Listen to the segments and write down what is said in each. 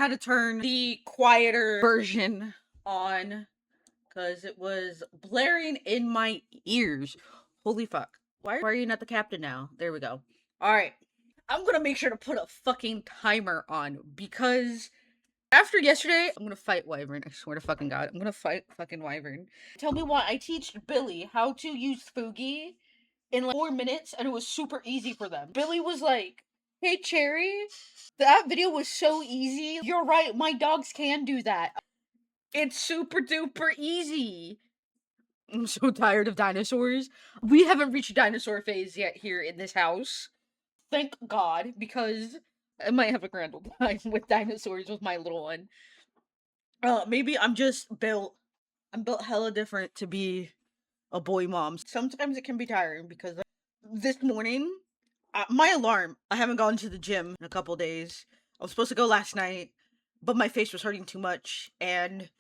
I had to turn the quieter version on because it was blaring in my ears. Holy fuck. Why are you not the captain now? There we go. Alright. I'm gonna make sure to put a fucking timer on because after yesterday, I'm gonna fight Wyvern. I swear to fucking God. I'm gonna fight fucking Wyvern. Tell me why I teach Billy how to use Fugi in like 4 minutes and it was super easy for them. Billy was like, hey Cheri, that video was so easy. You're right, my dogs can do that. It's super duper easy. I'm so tired of dinosaurs. We haven't reached dinosaur phase yet here in this house. Thank God, because I might have a grand old time with dinosaurs with my little one. Maybe I'm built hella different to be a boy mom. Sometimes it can be tiring because this morning, my alarm, I haven't gone to the gym in a couple days. I was supposed to go last night, but my face was hurting too much and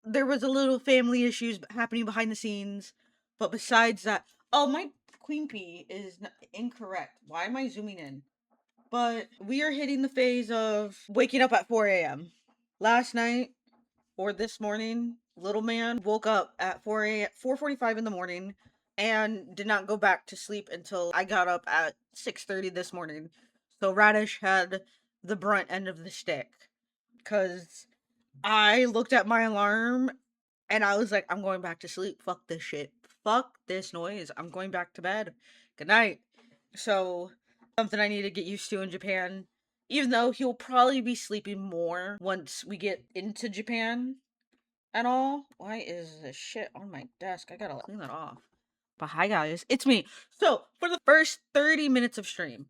there was a little family issues happening behind the scenes. But besides that, oh, my queen pea is incorrect. Why am I zooming in? But we are hitting the phase of waking up at 4 a.m. Last night or this morning, little man woke up at 4:45 in the morning and did not go back to sleep until I got up at 6:30 this morning. So Radish had the brunt end of the stick cuz I looked at my alarm and I was like, I'm going back to sleep. Fuck this shit. Fuck this noise. I'm going back to bed. Good night. So, something I need to get used to in Japan. Even though he'll probably be sleeping more once we get into Japan and all. Why is this shit on my desk? I gotta clean that off. But hi guys, it's me. So, for the first 30 minutes of stream,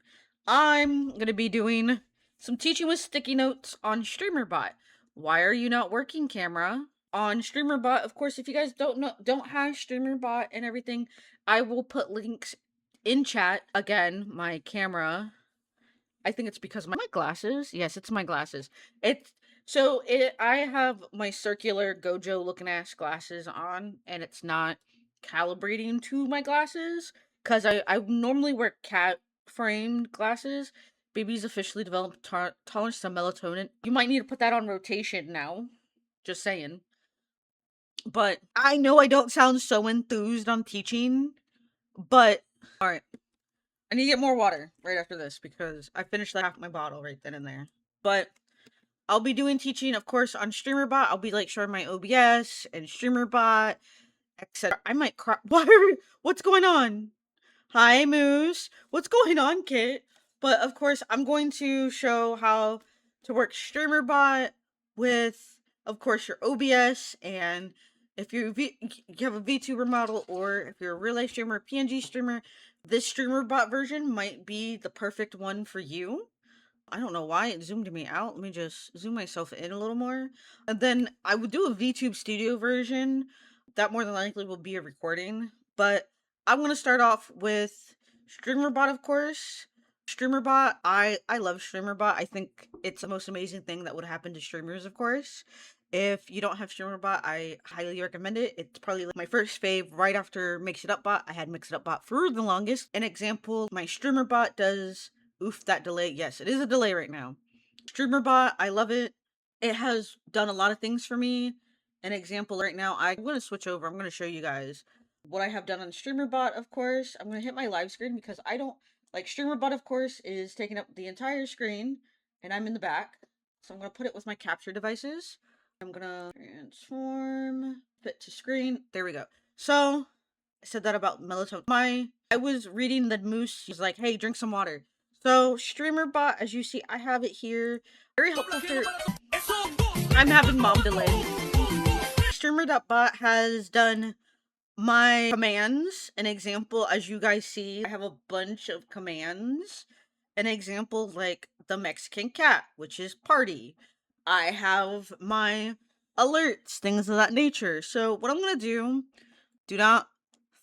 I'm gonna be doing some teaching with sticky notes on StreamerBot. Why are you not working, camera? On StreamerBot, of course, if you guys don't have StreamerBot and everything, I will put links in chat. Again, my camera, I think it's because of my glasses. Yes, it's my glasses. I have my circular Gojo looking ass glasses on, and it's not calibrating to my glasses because I normally wear cat framed glasses. Baby's officially developed tolerance to melatonin. You might need to put that on rotation now. Just saying. But I know I don't sound so enthused on teaching, but alright. I need to get more water right after this because I finished half my bottle right then and there. But I'll be doing teaching, of course, on StreamerBot. I'll be like showing my OBS and StreamerBot, etc. I might cry. What's going on? Hi, Moose. What's going on, Kit? But of course, I'm going to show how to work StreamerBot with, of course, your OBS. And if you have a VTuber model or if you're a real life streamer, PNG streamer, this StreamerBot version might be the perfect one for you. I don't know why it zoomed me out. Let me just zoom myself in a little more. And then I would do a VTube Studio version. That more than likely will be a recording. But I'm going to start off with StreamerBot, of course. StreamerBot, I love StreamerBot. I think it's the most amazing thing that would happen to streamers, of course. If you don't have StreamerBot, I highly recommend it. It's probably like my first fave right after Mix It Up Bot. I had Mix It Up Bot for the longest. An example, my StreamerBot does. Oof, that delay. Yes, it is a delay right now. StreamerBot, I love it. It has done a lot of things for me. An example right now, I'm going to switch over. I'm going to show you guys what I have done on StreamerBot, of course. I'm going to hit my live screen because I don't, like, StreamerBot, of course, is taking up the entire screen, and I'm in the back. So I'm going to put it with my capture devices. I'm going to transform, fit to screen. There we go. So, I said that about melatonin. I was reading the Moose. He's like, hey, drink some water. So, StreamerBot, as you see, I have it here. Very helpful for... I'm having mom delay. StreamerBot has done my commands. An example, as you guys see, I have a bunch of commands. An example, like the Mexican cat, which is party. I have my alerts, things of that nature. So, what I'm gonna do not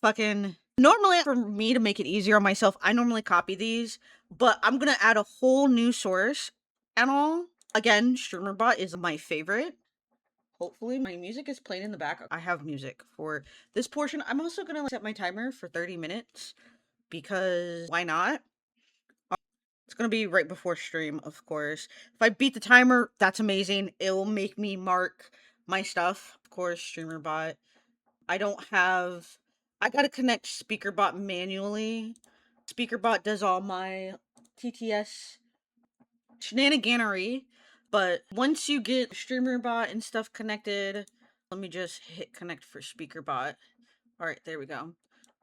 fucking... Normally, for me to make it easier on myself, I normally copy these, but I'm gonna add a whole new source and all. Again, StreamerBot is my favorite. Hopefully, my music is playing in the back. I have music for this portion. I'm also gonna set my timer for 30 minutes because why not? It's gonna be right before stream, of course. If I beat the timer, that's amazing. It will make me mark my stuff. Of course, streamer bot. I don't have. I gotta connect speaker bot manually. Speaker bot does all my TTS shenaniganery, but once you get streamer bot and stuff connected, let me just hit connect for speaker bot. All right, there we go.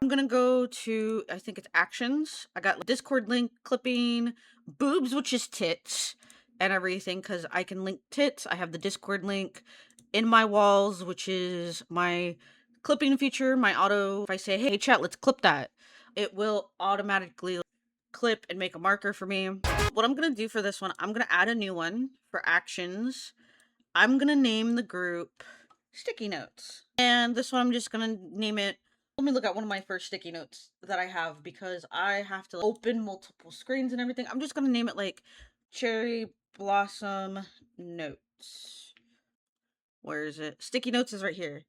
I'm gonna go to, I think it's actions. I got Discord link, clipping, boobs, which is tits, and everything, because I can link tits. I have the Discord link in my walls, which is my clipping feature, my auto. If I say, hey, chat, let's clip that, it will automatically clip and make a marker for me. What I'm gonna do for this one, I'm gonna add a new one for actions. I'm gonna name the group Sticky Notes. And this one, I'm just gonna name it. Let me look at one of my first sticky notes that I have because I have to open multiple screens and everything. I'm just gonna name it like Cherry Blossom Notes. Where is it? Sticky Notes is right here.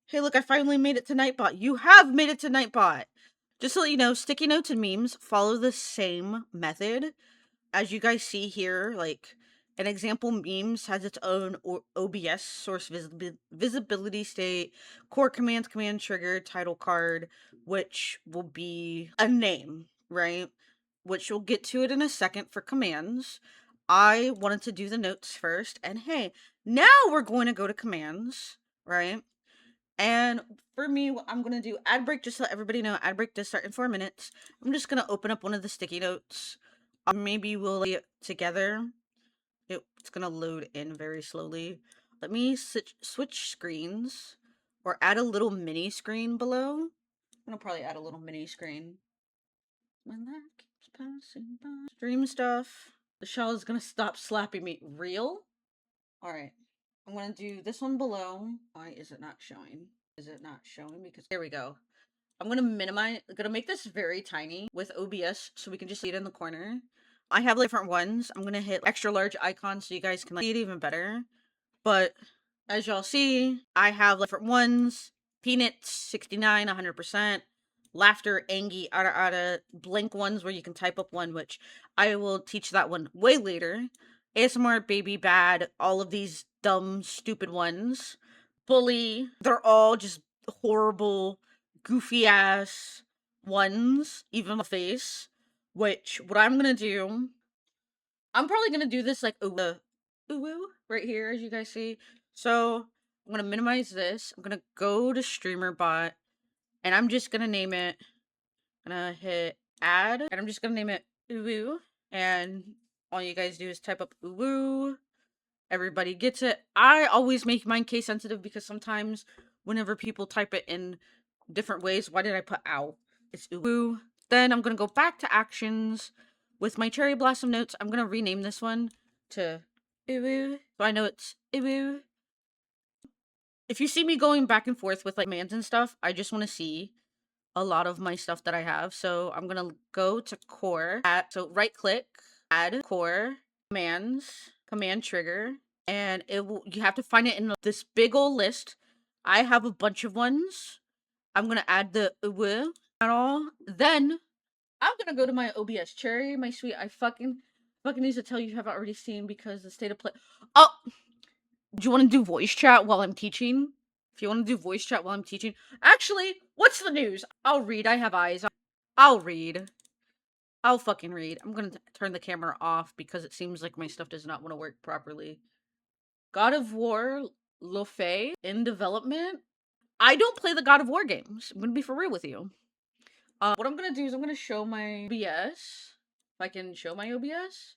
Hey, look, I finally made it to Nightbot. You have made it to Nightbot. Just to let you know, sticky notes and memes follow the same method. As you guys see here, like an example memes has its own OBS source visibility state, core commands, command trigger, title card, which will be a name, right? Which we'll get to it in a second for commands. I wanted to do the notes first, and hey, now we're going to go to commands, right? And for me, what I'm going to do, ad break, just to let everybody know, ad break does start in 4 minutes. I'm just going to open up one of the sticky notes. Maybe we'll lay it together. It's going to load in very slowly. Let me switch screens or add a little mini screen below. I'm going to probably add a little mini screen. When that keeps passing by. Stream stuff. The shell is going to stop slapping me. Real? All right. I'm going to do this one below. Why is it not showing? Is it not showing? Because there we go. I'm going to minimize, I'm going to make this very tiny with OBS so we can just see it in the corner. I have different ones. I'm going to hit extra large icons so you guys can see it even better. But as y'all see, I have different ones. Peanuts, 69, 100%. Laughter, Angie, Ara, blank ones where you can type up one, which I will teach that one way later. ASMR, Baby, Bad, all of these dumb, stupid ones. Bully, they're all just horrible, goofy ass ones, even the face. Which, what I'm gonna do, I'm probably gonna do this like ooh right here, as you guys see. So I'm gonna minimize this. I'm gonna go to streamer bot, and I'm just gonna name it. I'm gonna hit add, and I'm just gonna name it ooh. And all you guys do is type up ooh. Everybody gets it. I always make mine case sensitive because sometimes whenever people type it in different ways, why did I put ow? It's ooh. Then I'm gonna go back to actions with my cherry blossom notes. I'm gonna rename this one to ooh. So I know it's ooh. If you see me going back and forth with like commands and stuff, I just want to see a lot of my stuff that I have. So I'm gonna go to core, so right click, add core, commands, command trigger, and it will, you have to find it in this big old list. I have a bunch of ones. I'm gonna add the and all. Then I'm gonna go to my OBS. Cherry, my sweet, I fucking need to tell you haven't already seen because the state of play. Oh, do you want to do voice chat while I'm teaching? If you want to do voice chat while I'm teaching. Actually, what's the news? I'll read. I have eyes. I'll read. I'll fucking read. I'm gonna turn the camera off because it seems like my stuff does not want to work properly. God of War Lofay in development. I don't play the God of War games. I'm gonna be for real with you. What I'm gonna do is I'm gonna show my OBS. If I can show my OBS.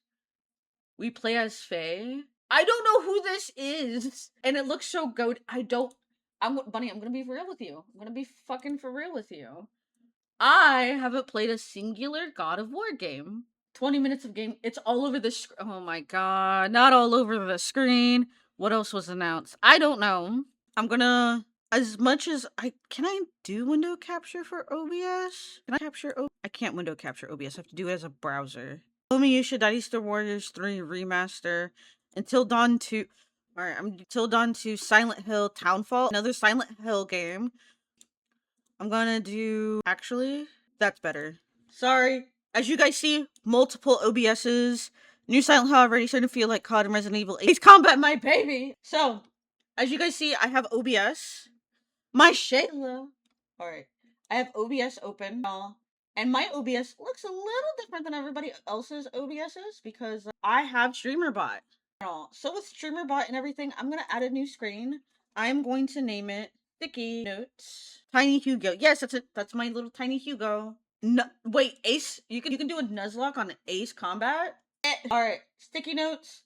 We play as Faye. I don't know who this is. And it looks so goat. Bunny, I'm gonna be for real with you. I'm gonna be fucking for real with you. I haven't played a singular God of War game. 20 minutes of game. It's all over the oh my god. Not all over the screen. What else was announced? I don't know. I'm gonna, as much as can I do window capture for OBS? Can I capture I can't window capture OBS. I have to do it as a browser. Humitea Dynasty Warriors 3 Remaster. Until Dawn 2. Alright, I'm Till Dawn 2 Silent Hill Townfall. Another Silent Hill game. I'm gonna do, actually, that's better. Sorry. As you guys see, multiple OBSs. New Silent Hill already starting to feel like COD and Resident Evil 8 Combat, my baby. So, as you guys see, I have OBS. My Shayla. Alright. I have OBS open. And my OBS looks a little different than everybody else's OBS's because I have StreamerBot. So with StreamerBot and everything, I'm going to add a new screen. I'm going to name it Sticky Notes. Tiny Hugo. Yes, that's my little tiny Hugo. No, wait, Ace. You can do a Nuzlocke on Ace Combat. Alright, Sticky Notes.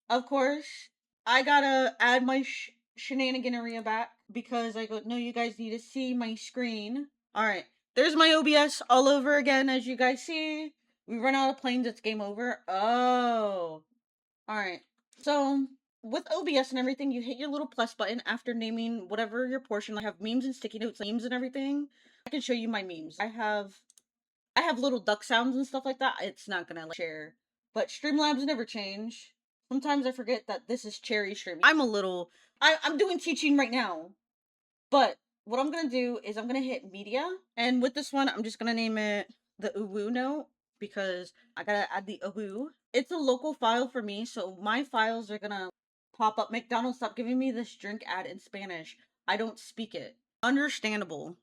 Of course, I gotta add my shenaniganeria back because I go, no, you guys need to see my screen. Alright, there's my OBS all over again, as you guys see. We run out of planes, it's game over. Oh. Alright, so with OBS and everything, you hit your little plus button after naming whatever your portion. I have memes and sticky notes, memes and everything. I can show you my memes. I have little duck sounds and stuff like that. It's not gonna share. But Streamlabs never change. Sometimes I forget that this is Cheri streaming. I'm doing teaching right now. But what I'm gonna do is I'm gonna hit media. And with this one, I'm just gonna name it the Uwu note because I gotta add the Uwu. It's a local file for me, so my files are gonna pop up. McDonald's, stop giving me this drink ad in Spanish. I don't speak it. Understandable.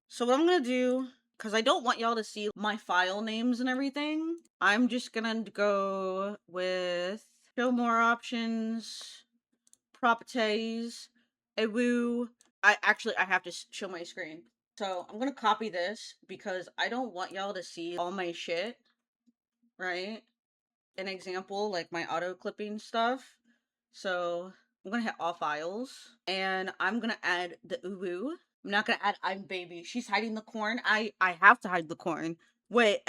So what I'm gonna do, because I don't want y'all to see my file names and everything, I'm just gonna go with show more options, properties, Ewu. I have to show my screen. So I'm gonna copy this because I don't want y'all to see all my shit, right? An example, like my auto clipping stuff. So I'm gonna hit all files and I'm gonna add the Uwu. I'm not gonna add I'm baby. She's hiding the corn. I have to hide the corn. Wait,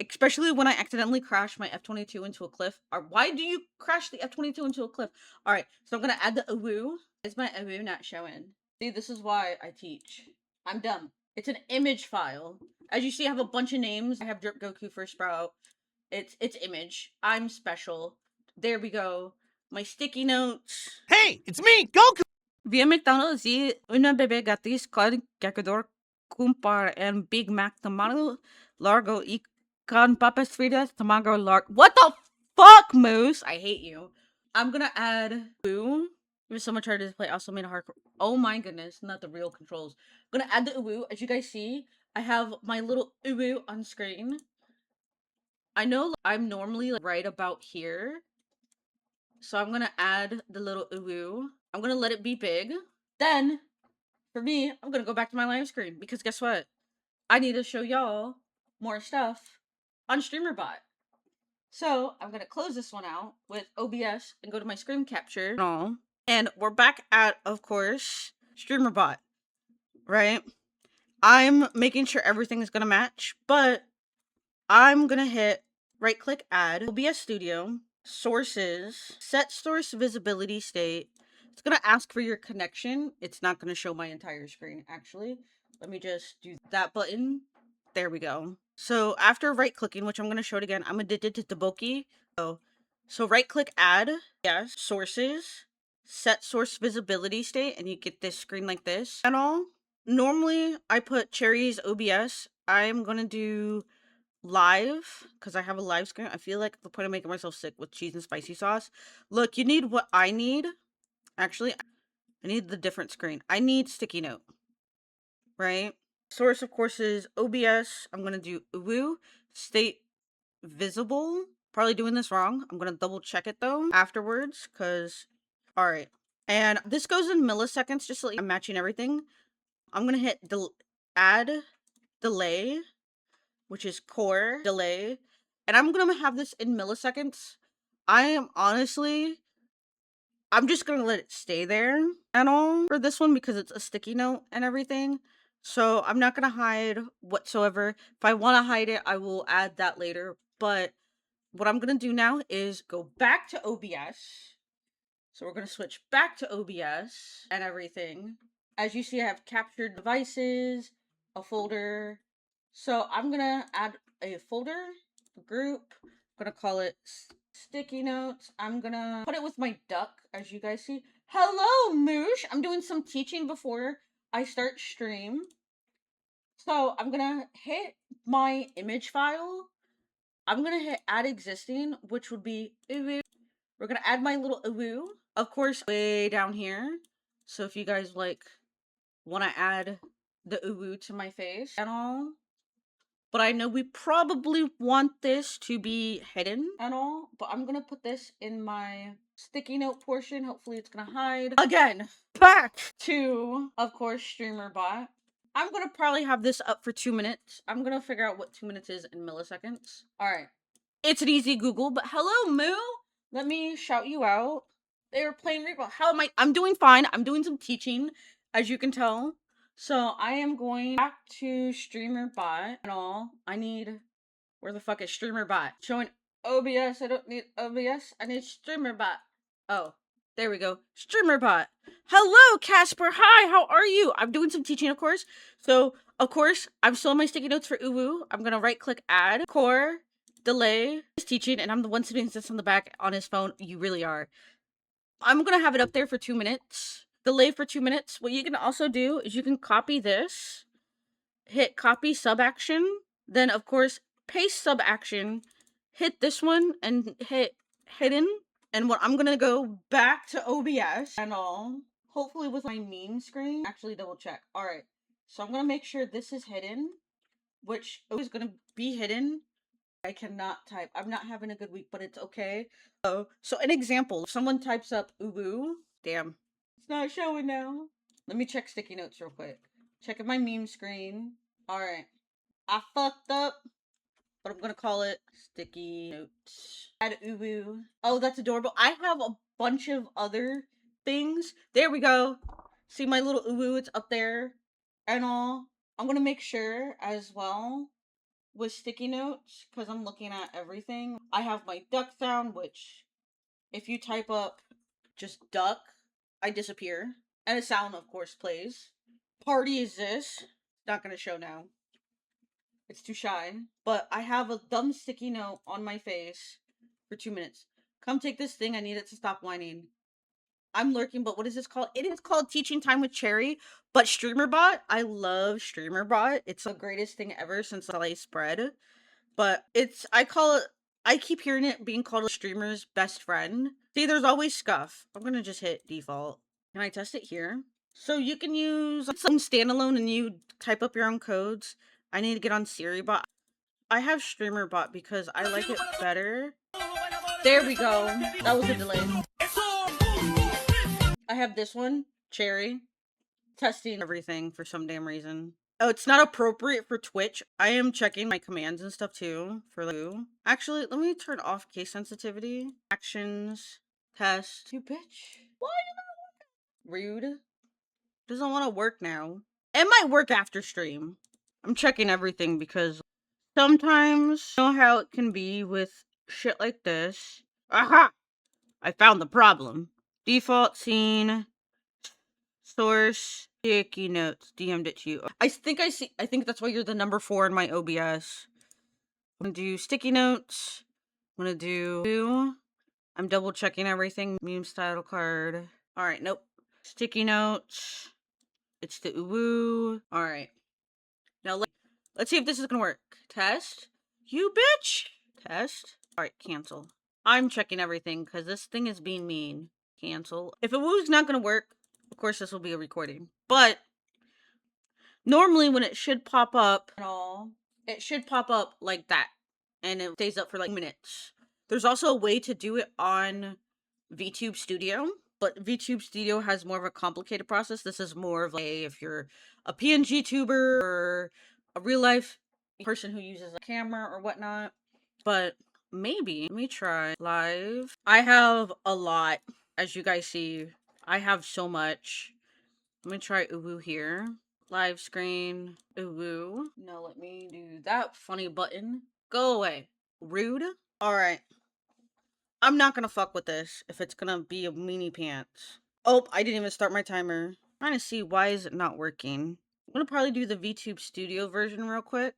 especially when I accidentally crash my F-22 into a cliff. Or why do you crash the F-22 into a cliff? Alright, so I'm gonna add the Uwu. Is my Uwu not showing? See, this is why I teach. I'm dumb. It's an image file. As you see, I have a bunch of names. I have Drip Goku for Sprout. It's image. I'm special. There we go. My sticky notes. Hey, it's me, Goku! Via McDonald's y una bebé gatis con cacador cumpar and Big Mac tomato largo y con papas fritas tomato largo. What the fuck, Moose? I hate you. I'm gonna add Uwu. It was so much harder to play. Also made a hardcore. Oh my goodness, not the real controls. I'm gonna add the Uwu. As you guys see, I have my little Uwu on screen. I know I'm normally right about here. So I'm gonna add the little Uwu. I'm gonna let it be big. Then, for me, I'm gonna go back to my live screen because guess what? I need to show y'all more stuff on StreamerBot. So I'm gonna close this one out with OBS and go to my screen capture and all. And we're back at, of course, StreamerBot, right? I'm making sure everything is gonna match, but I'm gonna hit right click add OBS Studio, sources, set source visibility state. It's gonna ask for your connection. It's not gonna show my entire screen actually. Let me just do that button. There we go. So after right clicking, which I'm gonna show it again, I'm addicted to Deboki. So right click add, yes, sources, set source visibility state, and you get this screen like this and all. Normally I put Cheri's OBS. I'm gonna do live because I have a live screen. I feel like the point of making myself sick with cheese and spicy sauce. Look, you need what I need. Actually, I need the different screen. I need sticky note, right? Source, of course, is OBS. I'm going to do Uwu, state visible. Probably doing this wrong. I'm going to double check it though afterwards because, all right. And this goes in milliseconds, just so I'm matching everything. I'm going to hit add delay, which is core delay. And I'm going to have this in milliseconds. I'm just going to let it stay there and all for this one because it's a sticky note and everything. So I'm not going to hide whatsoever. If I want to hide it, I will add that later. But what I'm going to do now is go back to OBS. So we're going to switch back to OBS and everything. As you see, I have captured devices, a folder. So I'm going to add a folder, a group. I'm going to call it sticky notes. I'm going to put it with my duck, as you guys see. Hello, Moosh. I'm doing some teaching before I start stream. So I'm gonna hit my image file. I'm gonna hit add existing, which would be uwu. We're gonna add my little uwu, of course, way down here. So if you guys like want to add the uwu to my face and all, but I know we probably want this to be hidden and all, but I'm gonna put this in my sticky note portion. Hopefully it's gonna hide. Again, back to, of course, streamer bot. I'm gonna probably have this up for 2 minutes. I'm gonna figure out what 2 minutes is in milliseconds. All right. It's an easy Google, but hello, Moo. Let me shout you out. They were playing Repo. How am I? I'm doing fine. I'm doing some teaching, as you can tell. So I am going back to streamer bot and all. I need, where the fuck is streamer bot? Showing OBS. I don't need OBS. I need streamer bot. Oh, there we go. Streamer bot. Hello, Casper. Hi, how are you? I'm doing some teaching, of course. So, of course, I'm still on my sticky notes for uwu. I'm gonna right click add core delay is teaching, and I'm the one sitting this on the back on his phone. You really are. I'm gonna have it up there for 2 minutes. Delay for 2 minutes. What you can also do is you can copy this, hit copy sub action, then of course paste sub action, hit this one and hit hidden. And what I'm gonna go back to OBS and all, hopefully with my meme screen. Actually double check. Alright. So I'm gonna make sure this is hidden, which is gonna be hidden. I cannot type. I'm not having a good week, but it's okay. Oh, so an example. If someone types up uwu, damn, it's not showing now. Let me check sticky notes real quick. Checking my meme screen. Alright. I fucked up, but I'm gonna call it sticky notes. Add uwu. Oh, that's adorable. I have a bunch of other things. There we go. See my little uwu? It's up there and all. I'm gonna make sure as well with sticky notes, because I'm looking at everything. I have my duck sound, which if you type up just duck, I disappear. And a sound, of course, plays. Party is this. Not gonna show now. It's too shy. But I have a dumb sticky note on my face for 2 minutes. Come take this thing. I need it to stop whining. I'm lurking, but what is this called? It is called Teaching Time with Cheri, but StreamerBot. I love StreamerBot. It's the greatest thing ever since sliced bread. But it's, I keep hearing it being called a streamer's best friend. See, there's always scuff. I'm gonna just hit default. Can I test it here? So you can use some standalone and you type up your own codes. I need to get on SiriBot. I have StreamerBot because I like it better. There we go. That was a delay. I have this one, Cheri, testing everything for some damn reason. Oh, it's not appropriate for Twitch. I am checking my commands and stuff too for the. Actually, let me turn off case sensitivity. Actions, test. You bitch. Why? Rude. Doesn't want to work now. It might work after stream. I'm checking everything because sometimes you know how it can be with shit like this. Aha! I found the problem. Default scene. Source. Sticky notes. DM'd it to you. I think that's why you're the number 4 in my OBS. I'm gonna do sticky notes. I'm gonna do. I'm double checking everything. Memes title card. Alright, nope. Sticky notes. It's the uwu. Alright. Now let's see if this is gonna work. Test. You bitch! Test. Alright, cancel. I'm checking everything because this thing is being mean. Cancel. If uwu's not gonna work, of course this will be a recording. But normally when it should pop up and all, it should pop up like that. And it stays up for like minutes. There's also a way to do it on VTube Studio, but VTube Studio has more of a complicated process. This is more of like if you're a PNG tuber or a real life person who uses a camera or whatnot. But maybe, let me try live. I have a lot, as you guys see. I have so much. Let me try uwu here. Live screen, uwu. No, let me do that funny button. Go away. Rude. Alright. I'm not gonna fuck with this if it's gonna be a meanie pants. Oh, I didn't even start my timer. I'm trying to see why is it not working. I'm gonna probably do the VTube Studio version real quick.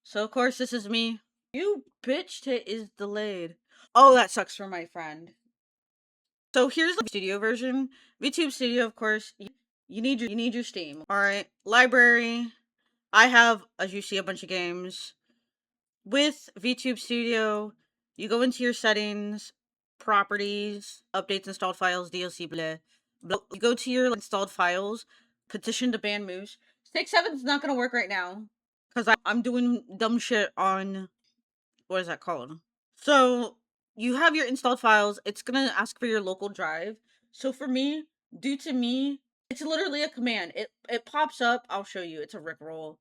So of course this is me. You bitch it is delayed. Oh, that sucks for my friend. So here's the studio version. VTube Studio, of course, you need your Steam. Alright. Library. I have, as you see, a bunch of games. With VTube Studio, you go into your settings, properties, updates, installed files, DLC, blah, blah. You go to your installed files, petition to ban moves. 6.7 is not going to work right now because I'm doing dumb shit on, what is that called? So you have your installed files. It's going to ask for your local drive. So for me, due to me, it's literally a command. It pops up. I'll show you. It's a rickroll.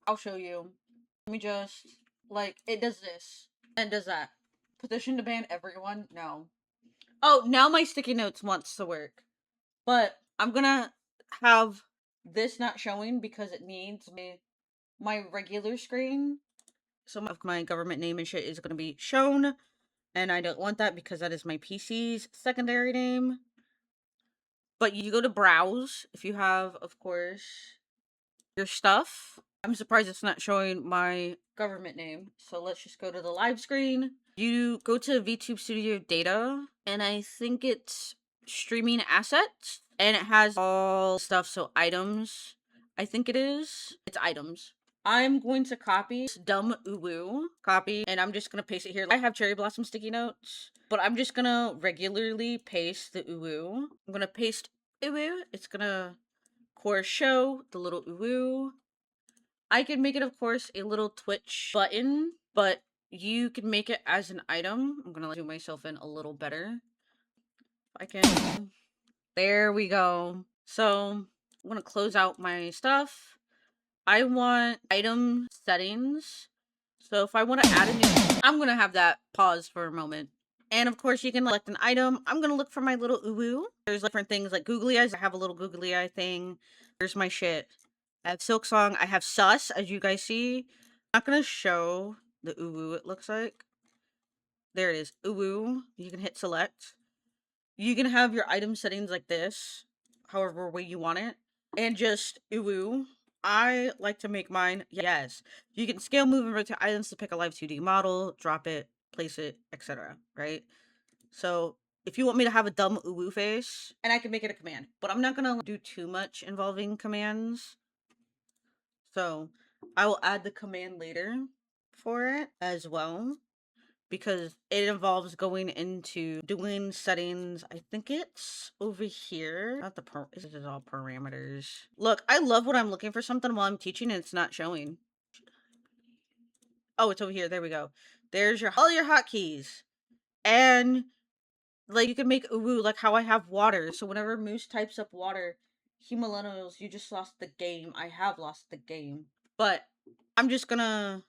I'll show you. Let me just, like, it does this and does that. Petition to ban everyone? No. Oh, now my sticky notes wants to work. But I'm gonna have this not showing because it needs my regular screen. Some of my government name and shit is gonna be shown. And I don't want that because that is my PC's secondary name. But you go to browse if you have, of course, your stuff. I'm surprised it's not showing my government name. So let's just go to the live screen. You go to VTube Studio data, and I think it's streaming assets, and it has all stuff. So items, I think it is. It's items. I'm going to copy this dumb uwu copy, and I'm just gonna paste it here. I have cherry blossom sticky notes, but I'm just gonna regularly paste the uwu. I'm gonna paste uwu. It's gonna course show the little uwu. I can make it, of course, a little Twitch button, but you can make it as an item. I'm gonna zoom myself in a little better. I can. There we go. So I'm gonna close out my stuff. I want item settings. So if I want to add a new, I'm gonna have that pause for a moment. And of course, you can select an item. I'm gonna look for my little uwu. There's different things like googly eyes. I have a little googly eye thing. There's my shit. I have Silk Song. I have Sus, as you guys see. I'm not gonna show the uwu it looks like. There it is. Uwu. You can hit select. You can have your item settings like this, however way you want it. And just uwu. I like to make mine, yes. You can scale, move, and rotate items to pick a live 2D model, drop it, place it, etc. Right? So if you want me to have a dumb uwu face, and I can make it a command, but I'm not gonna do too much involving commands. So I will add the command later for it as well, because it involves going into doing settings. I think it's over here. Not the this is all parameters. Look, I love when I'm looking for something while I'm teaching and it's not showing. Oh, it's over here. There we go. There's all your hotkeys. And like you can make uwu like how I have water. So whenever Moose types up water, he millennials, you just lost the game. I have lost the game. But I'm just gonna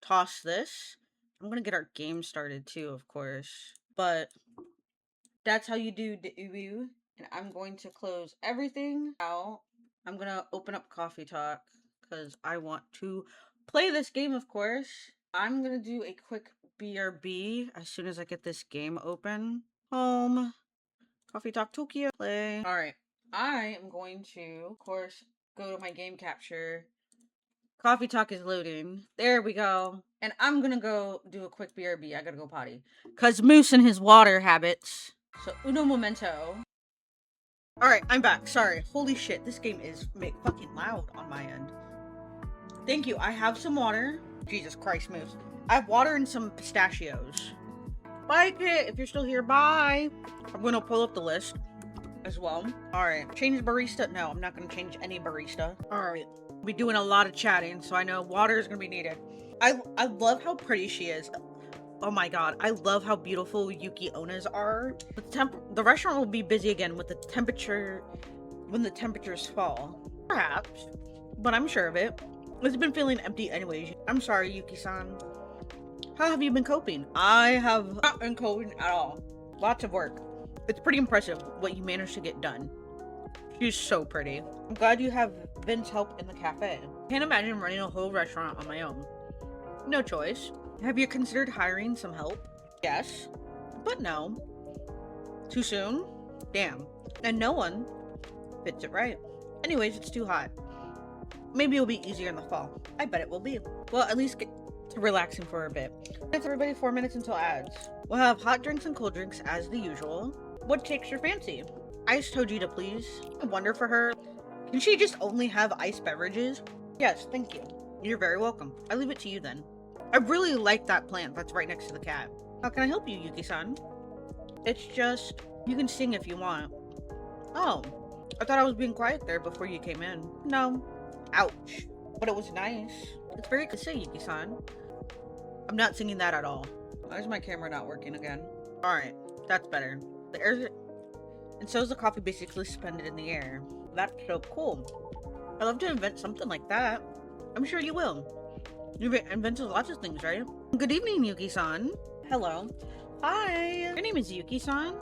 toss this. I'm gonna get our game started too, of course. But that's how you do the uwu. And I'm going to close everything out. I'm gonna open up Coffee Talk because I want to play this game, of course. I'm gonna do a quick BRB as soon as I get this game open. Home. Coffee Talk Tokyo. Play. Alright. I am going to, of course, go to my game capture. Coffee Talk is loading. There we go. And I'm gonna go do a quick BRB. I gotta go potty. Cause Moose and his water habits. So, uno momento. Alright, I'm back. Sorry. Holy shit, this game is fucking loud on my end. Thank you. I have some water. Jesus Christ, Moose. I have water and some pistachios. Bye, Kit. If you're still here, bye. I'm gonna pull up the list as well. Alright. Change barista? No, I'm not gonna change any barista. Alright. We'll be doing a lot of chatting, so I know water is gonna be needed. I love how pretty she is. Oh my god, I love how beautiful Yuki Ona's are. The restaurant will be busy again with the temperature when the temperatures fall. Perhaps, but I'm sure of it. It's been feeling empty anyways. I'm sorry, Yuki-san. How have you been coping? I have not been coping at all. Lots of work. It's pretty impressive what you managed to get done. She's so pretty. I'm glad you have Vin's help in the cafe. Can't imagine running a whole restaurant on my own. No choice. Have you considered hiring some help? Yes, but no. Too soon? Damn. And no one fits it right. Anyways, it's too hot. Maybe it'll be easier in the fall. I bet it will be. Well, at least get to relaxing for a bit. It's everybody 4 minutes until ads. We'll have hot drinks and cold drinks as the usual. What takes your fancy? Iced Hojita, please. I wonder for her. Can she just only have iced beverages? Yes, thank you. You're very welcome. I leave it to you then. I really like that plant that's right next to the cat. How can I help you, Yuki-san? It's just, you can sing if you want. Oh, I thought I was being quiet there before you came in. No. Ouch. But it was nice. It's very good to say, Yuki-san. I'm not singing that at all. Why is my camera not working again? Alright, that's better. The air, and so is the coffee basically suspended in the air. That's so cool. I'd love to invent something like that. I'm sure you will. You've invented lots of things, right? Good evening, Yuki-san. Hello. Hi. Your name is Yuki-san?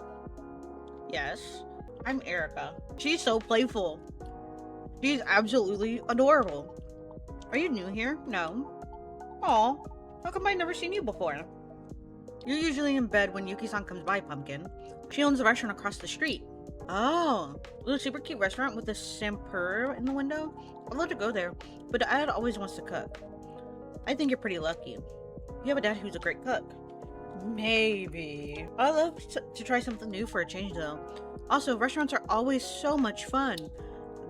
Yes. I'm Erica. She's so playful. She's absolutely adorable. Are you new here? No. Aw. How come I've never seen you before? You're usually in bed when Yuki-san comes by, Pumpkin. She owns a restaurant across the street. Oh, a super cute restaurant with a sampur in the window. I'd love to go there, but Dad always wants to cook. I think you're pretty lucky. You have a dad who's a great cook. Maybe. I love to try something new for a change, though. Also, restaurants are always so much fun.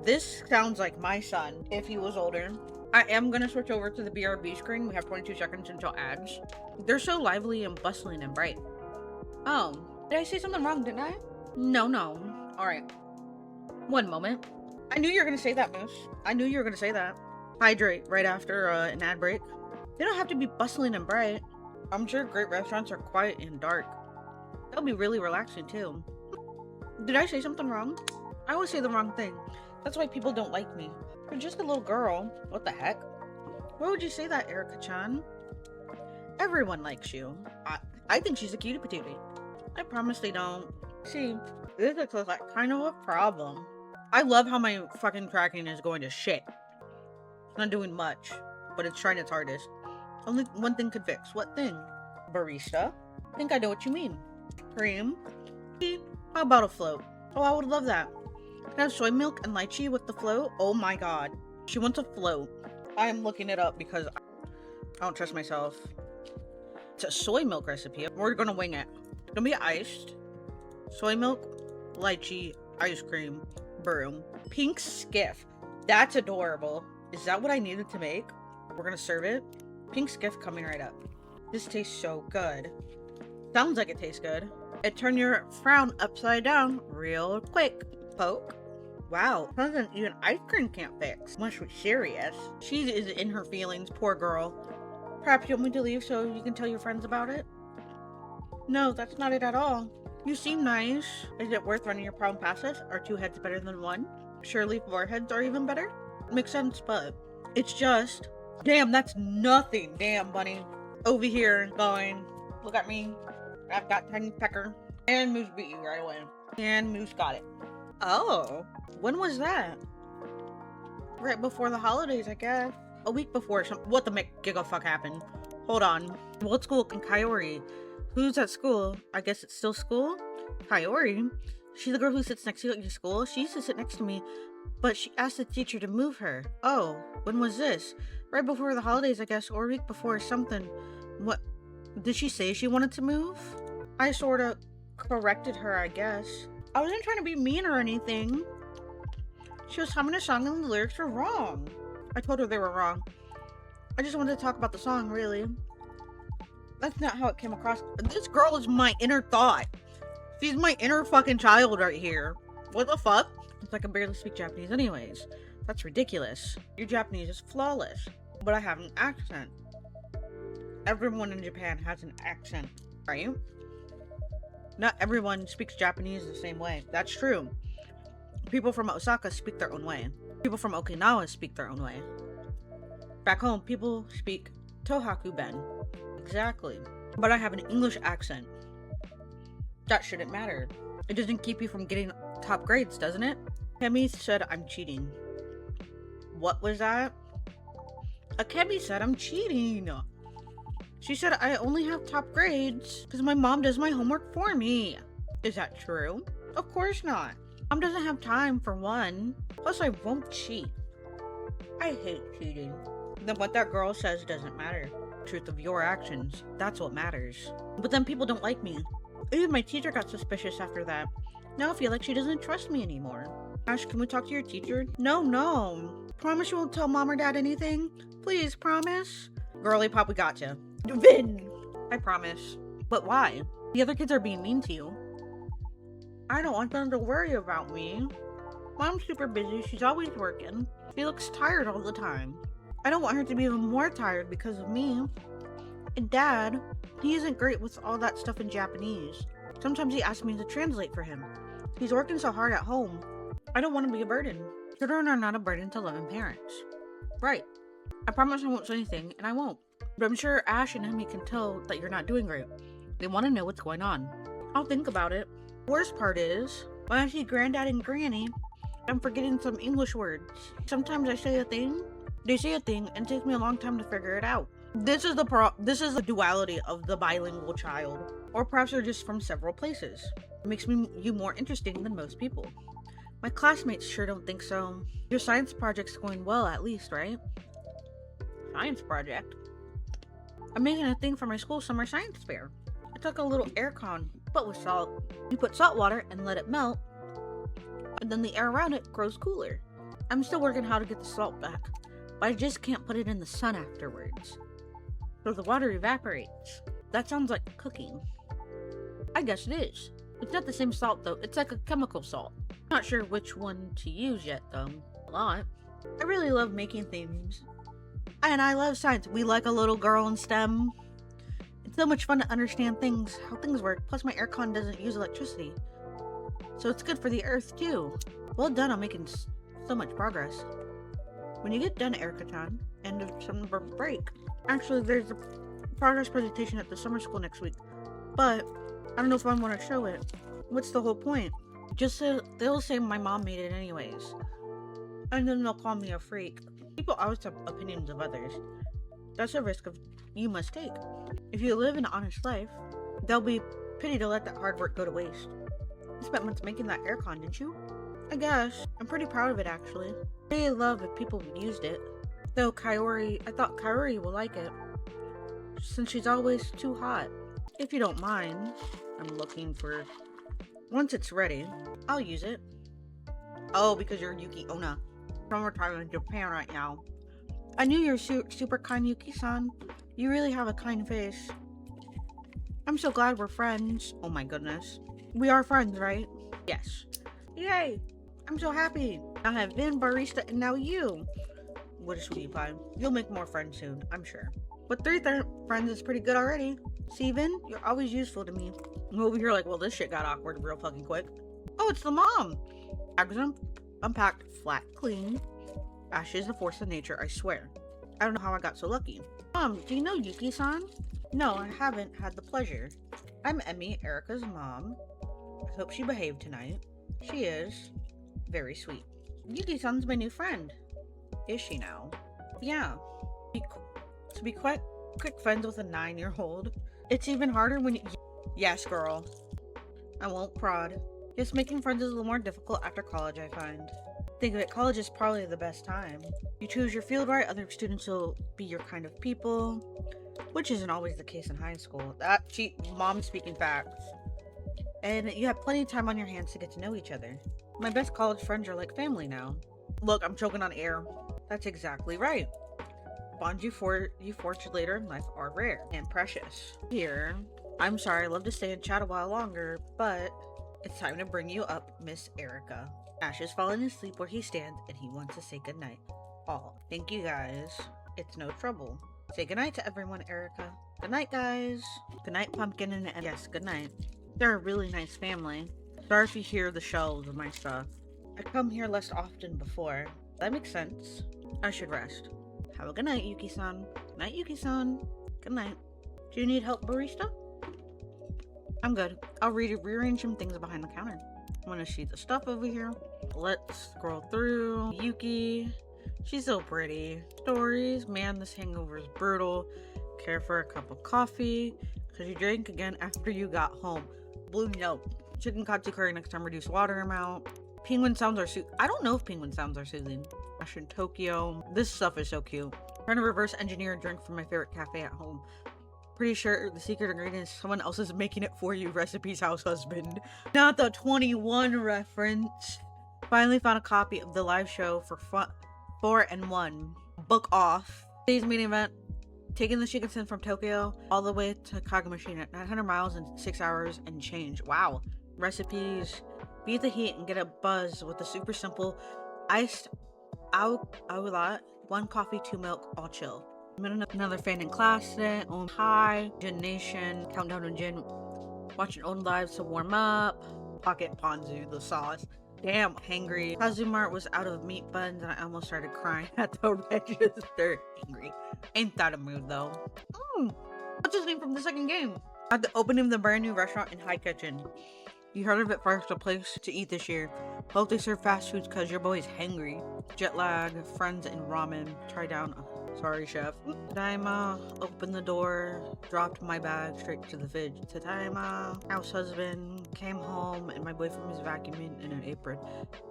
This sounds like my son, if he was older. I am gonna switch over to the BRB screen. We have 22 seconds until ads. They're so lively and bustling and bright. Oh, did I say something wrong, didn't I? No. Alright. One moment. I knew you were gonna say that, Moose. I knew you were gonna say that. Hydrate right after an ad break. They don't have to be bustling and bright. I'm sure great restaurants are quiet and dark. That'll be really relaxing, too. Did I say something wrong? I always say the wrong thing. That's why people don't like me. You're just a little girl. What the heck? Why would you say that, Erica-chan? Everyone likes you. I think she's a cutie patootie. I promise they don't. See, this looks like kind of a problem. I love how my fucking tracking is going to shit. It's not doing much, but it's trying its hardest. Only one thing could fix. What thing? Barista? I think I know what you mean. Cream? How about a float? Oh, I would love that. Can I have soy milk and lychee with the float? Oh my god. She wants a float. I am looking it up because I don't trust myself. It's a soy milk recipe. We're gonna wing it. It's gonna be iced. Soy milk, lychee, ice cream, broom. Pink skiff. That's adorable. Is that what I needed to make? We're gonna serve it. Pink skiff coming right up. This tastes so good. Sounds like it tastes good. It turned your frown upside down real quick. Poke. Wow, something even ice cream can't fix. Much was serious. She is in her feelings, poor girl. Perhaps you want me to leave so you can tell your friends about it? No, that's not it at all. You seem nice. Is it worth running your problem past us? Are two heads better than one? Surely four heads are even better? Makes sense, but it's just... Damn, that's nothing. Damn, bunny. Over here, going, look at me. I've got Tiny Pecker. And Moose beat you right away. And Moose got it. Oh, when was that? Right before the holidays, I guess. A week before what the giga-fuck happened? Hold on. What school in Kaori? Who's at school? I guess it's still school? Kaori? She's the girl who sits next to you at your school? She used to sit next to me, but she asked the teacher to move her. Oh, when was this? Right before the holidays, I guess, or a week before something. What? Did she say she wanted to move? I sorta corrected her, I guess. I wasn't trying to be mean or anything. She was humming a song and the lyrics were wrong. I told her they were wrong. I just wanted to talk about the song, really. That's not how it came across. This girl is my inner thought. She's my inner fucking child right here. What the fuck? It's like I barely speak Japanese anyways. That's ridiculous. Your Japanese is flawless. But I have an accent. Everyone in Japan has an accent, right? Not everyone speaks Japanese the same way. That's true. People from Osaka speak their own way. People from Okinawa speak their own way. Back home, people speak Tohaku Ben. Exactly. But I have an English accent. That shouldn't matter. It doesn't keep you from getting top grades, doesn't it? Kemi said I'm cheating. What was that? Kemi said I'm cheating. She said I only have top grades because my mom does my homework for me. Is that true? Of course not. Mom doesn't have time for one. Plus I won't cheat. I hate cheating. Then what that girl says doesn't matter. Truth of your actions, that's what matters. But then people don't like me. Even my teacher got suspicious after that. Now I feel like she doesn't trust me anymore. Ash, can we talk to your teacher? No. Promise you won't tell mom or dad anything? Please, promise? Girly pop, we gotcha. Vin! I promise. But why? The other kids are being mean to you. I don't want them to worry about me. Mom's super busy, she's always working. She looks tired all the time. I don't want her to be even more tired because of me. And Dad, he isn't great with all that stuff in Japanese. Sometimes he asks me to translate for him. He's working so hard at home. I don't want to be a burden. Children are not a burden to loving parents. Right. I promise I won't say anything, and I won't. But I'm sure Ash and Emmy can tell that you're not doing great. They want to know what's going on. I'll think about it. Worst part is, when I see Granddad and Granny, I'm forgetting some English words. Sometimes I say a thing, they say a thing, and it takes me a long time to figure it out. This is the duality of the bilingual child. Or perhaps they're just from several places. It makes you more interesting than most people. My classmates sure don't think so. Your science project's going well, at least, right? Science project? I'm making a thing for my school summer science fair. It's like a little air con, but with salt. You put salt water and let it melt, and then the air around it grows cooler. I'm still working how to get the salt back, but I just can't put it in the sun afterwards. So the water evaporates. That sounds like cooking. I guess it is. It's not the same salt though, it's like a chemical salt. Not sure which one to use yet though. A lot. I really love making things. And I love science. We like a little girl in STEM. It's so much fun to understand things, how things work. Plus my aircon doesn't use electricity. So it's good for the earth too. Well done on making so much progress. When you get done, Erica-chan, end of summer break. Actually, there's a progress presentation at the summer school next week. But I don't know if I want to show it. What's the whole point? Just so they'll say my mom made it anyways. And then they'll call me a freak. People always have opinions of others. That's a risk you must take. If you live an honest life, there'll be pity to let that hard work go to waste. You spent months making that aircon, didn't you? I guess. I'm pretty proud of it actually. I'd really love if people used it. Though I thought Kaori will like it. Since she's always too hot. If you don't mind, I'm looking for... Once it's ready, I'll use it. Oh, because you're Yuki Onna. Summertime in Japan right now. I knew you're super kind, Yuki-san. You really have a kind face. I'm so glad we're friends. Oh my goodness. We are friends, right? Yes. Yay! I'm so happy. I have Vin, Barista, and now you. What a sweetie pie. You'll make more friends soon, I'm sure. But 3 friends is pretty good already. See, Vin, you're always useful to me. I'm over here like, well, this shit got awkward real fucking quick. Oh, it's the mom. Bags unpacked, flat, clean. Ash is a force of nature, I swear. I don't know how I got so lucky. Mom, do you know Yuki-san? No, I haven't had the pleasure. I'm Emmy, Erica's mom. I hope she behaved tonight. She is. Very sweet. Yuki-san's my new friend. Is she now? Yeah. To be quick friends with a 9-year-old. It's even harder when you... Yes, girl. I won't prod. Just making friends is a little more difficult after college, I find. Think of it, college is probably the best time. You choose your field right, other students will be your kind of people. Which isn't always the case in high school. Mom speaking facts. And you have plenty of time on your hands to get to know each other. My best college friends are like family now. Look, I'm choking on air. That's exactly right. Bonds you forge later in life are rare and precious. Here, I'm sorry, I'd love to stay and chat a while longer, but it's time to bring you up Miss Erica. Ash is falling asleep where he stands and he wants to say goodnight. Oh, thank you guys. It's no trouble. Say goodnight to everyone, Erica. Good night, guys. Good night, Pumpkin and yes, good night. They're a really nice family. Sorry if you hear the shelves of my stuff. I come here less often before. That makes sense. I should rest. Have a good night, Yuki-san. Good night, Yuki-san. Good night. Do you need help, Barista? I'm good. I'll rearrange some things behind the counter. I'm gonna see the stuff over here. Let's scroll through. Yuki. She's so pretty. Stories. Man, this hangover is brutal. Care for a cup of coffee. Because you drank again after you got home. Blue note. Chicken katsu curry next time. Reduce water amount. Penguin sounds are soothing. I don't know if penguin sounds are soothing. Ash in Tokyo. This stuff is so cute. Trying to reverse engineer a drink from my favorite cafe at home. Pretty sure the secret ingredient is someone else is making it for you. Recipes house husband. Not the 21 reference. Finally found a copy of the live show for 4-1. Book off. Today's main event. Taking the Shinkansen from Tokyo all the way to Kagoshima, 900 miles in 6 hours and change. Wow. Recipes. Beat the heat and get a buzz with the super simple iced awulat, 1 coffee, 2 milk, all chill. Another fan in class today. On high. Gin Nation. Countdown to Gin. Watching old lives to warm up. Pocket Ponzu, the sauce. Damn, hangry. Kazumart was out of meat buns and I almost started crying at the register. Angry. Ain't that a mood though? What's his name from the second game? At the opening of the brand new restaurant in High Kitchen. You heard of it first, a place to eat this year. Hope they serve fast foods cause your boy's hangry. Jet lag, friends and ramen. Try down. Sorry, chef. Tadaima. Opened the door. Dropped my bag straight to the fridge. Tadaima. House husband. Came home and my boyfriend was vacuuming in an apron.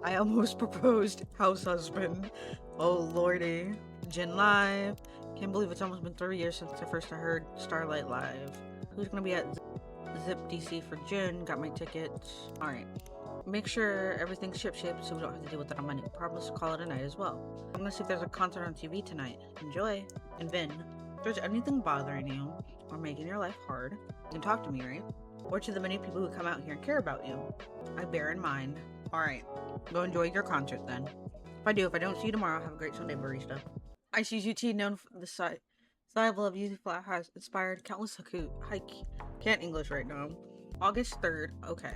I almost proposed. House husband. Oh lordy. Jin live. Can't believe it's almost been 3 years since I first heard Starlight live. Who's gonna be at Zip DC for June? Got my tickets. Alright. Make sure everything's shipshape so we don't have to deal with it on Monday. Promise to call it a night as well. I'm gonna see if there's a concert on TV tonight. Enjoy. And Vin, if there's anything bothering you or making your life hard, you can talk to me, right? Or to the many people who come out here and care about you. I bear in mind. Alright. Go enjoy your concert then. If I don't see you tomorrow, have a great Sunday, barista. ICUT, known for the site of love using flat has inspired countless can't English right now. August 3rd. Okay.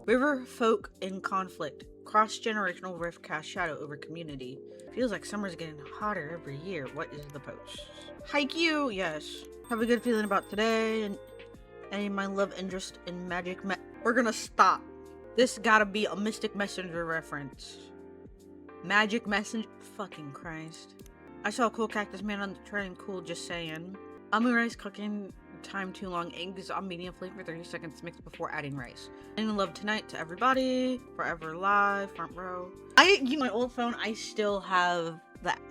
River folk in conflict. Cross-generational rift casts shadow over community. Feels like summer's getting hotter every year. What is the post? Haikyuu! Yes. Have a good feeling about today and my love interest in magic. We're gonna stop. This gotta be a Mystic Messenger reference. Magic Messenger? Fucking Christ. I saw a cool cactus man on the train. Cool, just saying. Rice cooking time too long. Eggs on medium flame for 30 seconds mixed before adding rice. And love tonight to everybody. Forever live, front row. My old phone, I still have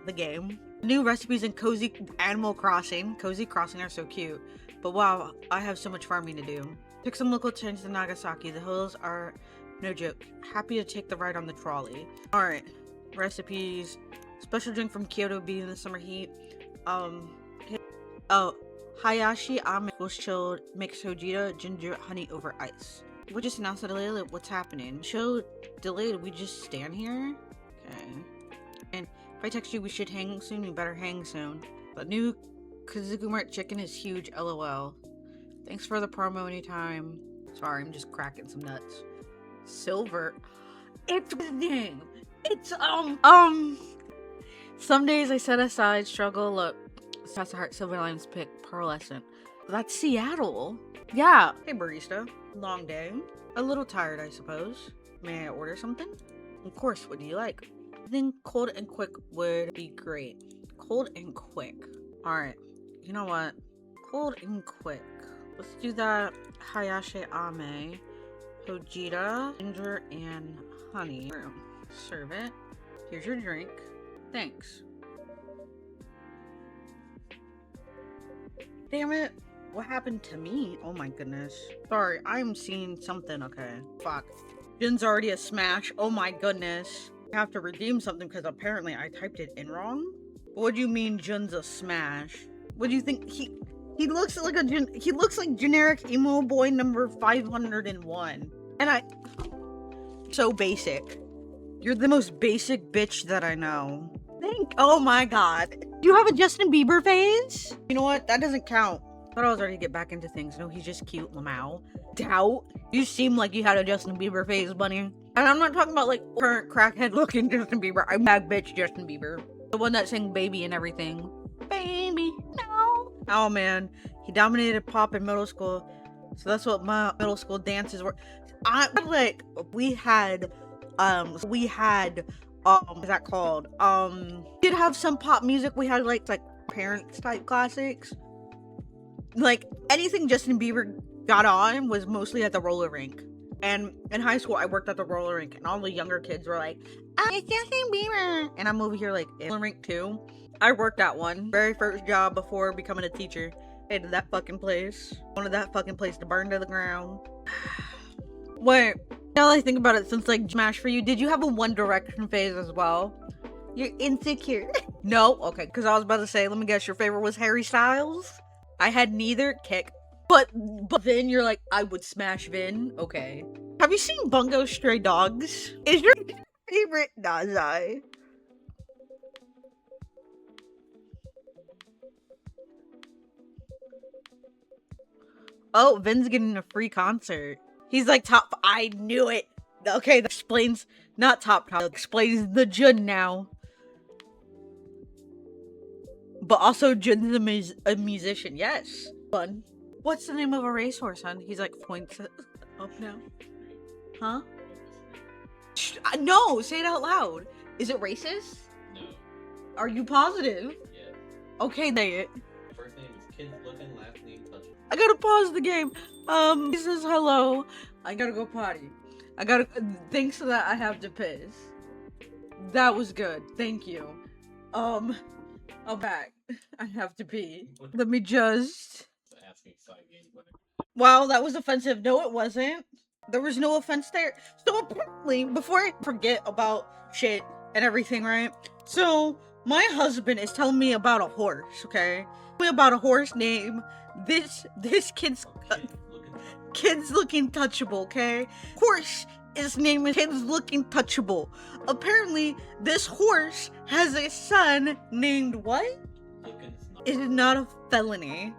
the game. New recipes in Cozy Animal Crossing. Cozy Crossing are so cute. But wow, I have so much farming to do. Took some local trains to Nagasaki. The hills are no joke. Happy to take the ride on the trolley. Alright. Recipes. Special drink from Kyoto being in the summer heat. Hayashi ame was chilled, mixed hojita, ginger, honey over ice. We just announced the delay. What's happening? Show delayed. We just stand here? Okay. And if I text you we should hang soon, we better hang soon. The new Kazukumart chicken is huge, lol. Thanks for the promo anytime. Sorry, I'm just cracking some nuts. Silver. It's his name. It's some days I set aside, struggle, look. That's a heart, silver lines pick, pearlescent. That's Seattle. Yeah. Hey barista. Long day. A little tired, I suppose. May I order something? Of course, what do you like? I think cold and quick would be great. Cold and quick. Alright. You know what? Cold and quick. Let's do that. Hayashi ame, hojita, ginger, and honey. Serve it. Here's your drink. Thanks. Damn it. What happened to me? Oh my goodness. Sorry, I'm seeing something. Okay. Fuck. Jin's already a smash. Oh my goodness. I have to redeem something because apparently I typed it in wrong. What do you mean Jin's a smash? What do you think? He looks like he looks like generic emo boy number 501. And so basic. You're the most basic bitch that I know. Oh my god. Do you have a Justin Bieber phase? You know what? That doesn't count. Thought I was ready to get back into things. No, he's just cute, Lamau. Doubt. You seem like you had a Justin Bieber phase, bunny. And I'm not talking about like current crackhead looking Justin Bieber. I'm that bitch Justin Bieber. The one that sang Baby and everything. Baby, no. Oh man. He dominated pop in middle school. So that's what my middle school dances were. We had what's that called? Did have some pop music. We had like parents type classics. Like anything Justin Bieber got on was mostly at the roller rink. And in high school I worked at the roller rink and all the younger kids were like, oh, it's Justin Bieber. And I'm over here like, roller rink too. I worked at one. Very first job before becoming a teacher. Hated that fucking place. Wanted that fucking place to burn to the ground. Wait, now that I think about it, since like Smash for you, did you have a One Direction phase as well? You're insecure. No? Okay, because I was about to say, let me guess, your favorite was Harry Styles? I had neither. Kick. But Vin, you're like, I would smash Vin. Okay. Have you seen Bungo Stray Dogs? Is your favorite Nazai? Oh, Vin's getting a free concert. He's like top. I knew it. Okay, that explains, not top, explains the Jun now. But also Jun's a musician. Yes. Fun. What's the name of a racehorse, hon? He's like points up now. Huh? No, say it out loud. Is it racist? No. Are you positive? Yeah. Okay, say it. First name is Kids Looking, last name Touching. I gotta pause the game. He says hello. I gotta go potty. Thanks to that, I have to piss. That was good. Thank you. I'm back. I have to pee. Let me just. Wow, that was offensive. No, it wasn't. There was no offense there. So apparently, before I forget about shit and everything, right? So my husband is telling me about a horse, okay? Tell me about a horse named this kid's looking touchable, okay? Horse is named Kids Looking Touchable. Apparently, this horse has a son named what? It is not a felony.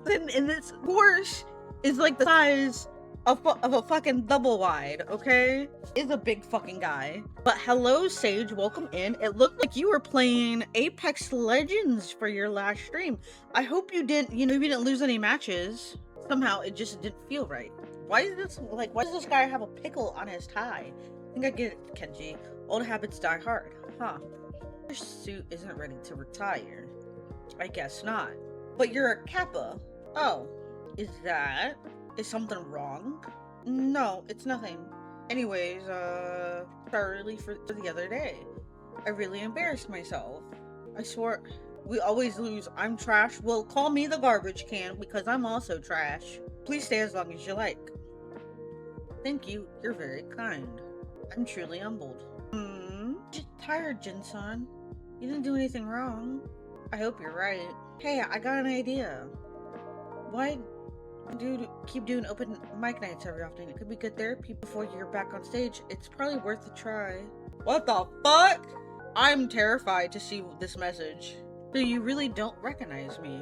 And this horse is like the size of a fucking double wide, okay? Is a big fucking guy. But hello, Sage, welcome in. It looked like you were playing Apex Legends for your last stream. I hope you didn't, you didn't lose any matches. Somehow it just didn't feel right. Why does this guy have a pickle on his tie? I think I get it, Kenji. Old habits die hard. Huh. Your suit isn't ready to retire. I guess not. But you're a Kappa. Oh. Is something wrong? No, it's nothing. Anyways, sorry for the other day. I really embarrassed myself. I swore we always lose. I'm trash. Well, call me the garbage can because I'm also trash. Please stay as long as you like. Thank you. You're very kind. I'm truly humbled. Just tired, Jin-san. You didn't do anything wrong. I hope you're right. Hey, I got an idea. Why keep doing open mic nights every often? It could be good therapy before you're back on stage. It's probably worth a try. What the fuck? I'm terrified to see this message. So you really don't recognize me.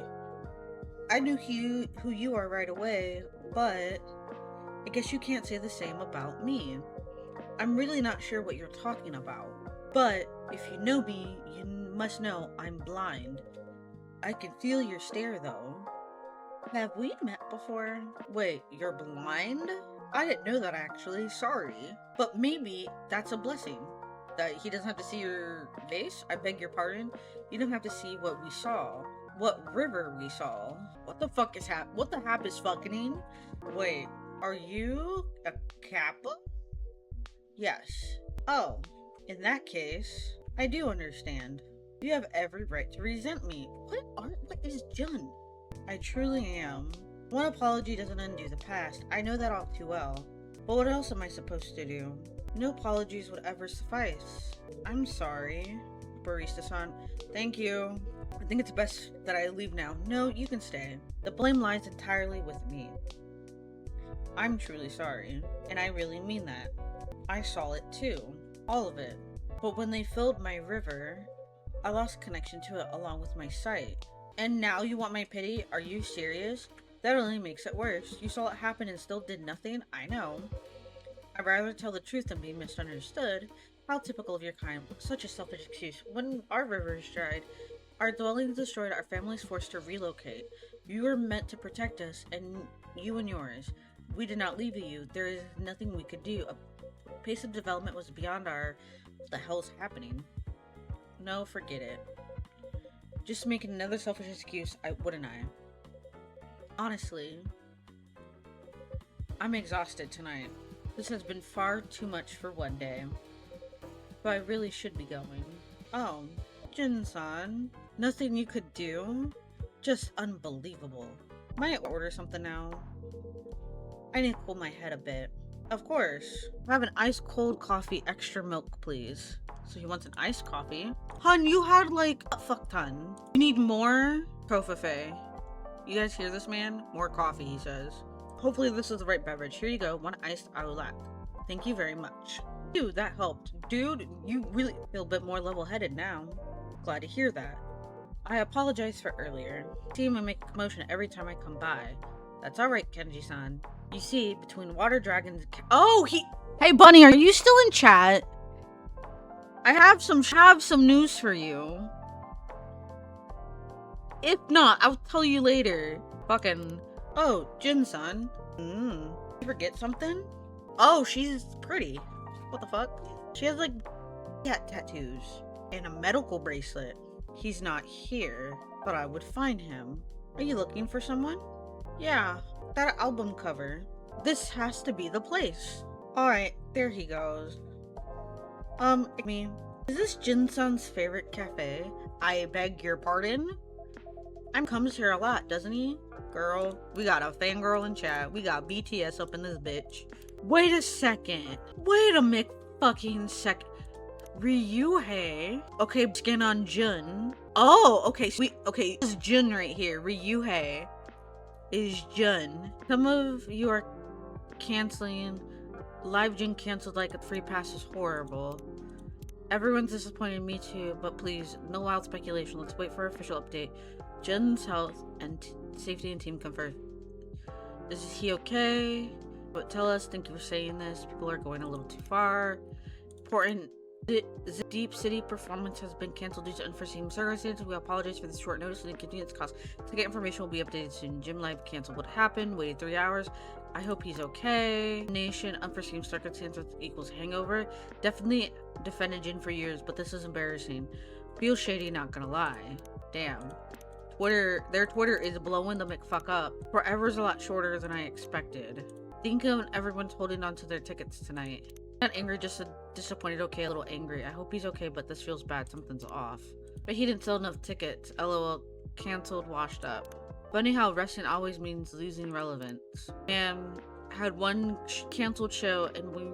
I knew who you are right away, but I guess you can't say the same about me. I'm really not sure what you're talking about. But if you know me, you must know I'm blind. I can feel your stare though. Have we met before? Wait, you're blind? I didn't know that actually, sorry. But maybe that's a blessing. That he doesn't have to see your face? I beg your pardon? You don't have to see what we saw. What river we saw. What the fuck is what the hap is fucking? Wait, are you a Kappa? Yes. Oh, in that case, I do understand. You have every right to resent me. What is Jun? I truly am. One apology doesn't undo the past. I know that all too well. But what else am I supposed to do? No apologies would ever suffice. I'm sorry, Barista-san. Thank you. I think it's best that I leave now. No, you can stay. The blame lies entirely with me. I'm truly sorry, and I really mean that. I saw it too. All of it. But when they filled my river, I lost connection to it along with my sight. And now you want my pity? Are you serious? That only makes it worse. You saw it happen and still did nothing? I know. I'd rather tell the truth than be misunderstood. How typical of your kind. Such a selfish excuse. When our rivers dried, our dwellings destroyed, our families forced to relocate. You were meant to protect us, and you and yours. We did not leave you. There is nothing we could do. A pace of development was beyond our... What the hell's happening? No, forget it. Just making another selfish excuse, wouldn't I? Honestly, I'm exhausted tonight. This has been far too much for one day. But I really should be going. Oh, Jin-san. Nothing you could do? Just unbelievable. Might order something now. I need to cool my head a bit. Of course. Have an ice cold coffee, extra milk, please. So he wants an iced coffee. Hun, you had like a fuck ton. You need more? Kofafe. You guys hear this, man? More coffee, he says. Hopefully this is the right beverage. Here you go. One iced Aoulat. Thank you very much. Dude, that helped. Dude, you really feel a bit more level-headed now. Glad to hear that. I apologize for earlier. Team, I make a commotion every time I come by. That's alright, Kenji-san. You see, between water dragons... Oh, Hey, Bunny, are you still in chat? I have some news for you. If not, I'll tell you later. Fucking... Oh, Jin-san. You forget something? Oh, she's pretty. What the fuck? She has, like, cat tattoos. And a medical bracelet. He's not here, but I would find him. Are you looking for someone? Yeah, that album cover. This has to be the place. Alright, there he goes. Is this Jin-san's favorite cafe? I beg your pardon? Comes here a lot, doesn't he? Girl, we got a fangirl in chat. We got BTS up in this bitch. Wait a second. Wait a fucking second. Ryuhei. Okay, scan on Jun. Oh, okay. Okay, this is Jun right here. Ryuhei is Jun. Some of you are canceling. Live Jun canceled like a free pass is horrible. Everyone's disappointed, me too, but please, no wild speculation. Let's wait for official update. Jun's health and safety and team comfort. Is he okay? But tell us, thank you for saying this. People are going a little too far. Important. The Deep City performance has been canceled due to unforeseen circumstances. We apologize for this short notice and inconvenience caused. Ticket information will be updated soon. Gym Live canceled. What happened? Waited 3 hours. I hope he's okay. Nation, unforeseen circumstances equals hangover. Definitely defended Jin for years, but this is embarrassing. Feels shady, not gonna lie. Damn. Their Twitter is blowing the McFuck up. Forever's a lot shorter than I expected. Think of everyone's holding on to their tickets tonight. Not angry, just disappointed. Okay, a little angry. I hope he's okay, but this feels bad. Something's off. But he didn't sell enough tickets. LOL. Cancelled, washed up. Funny how wrestling always means losing relevance. Man, had one canceled show and we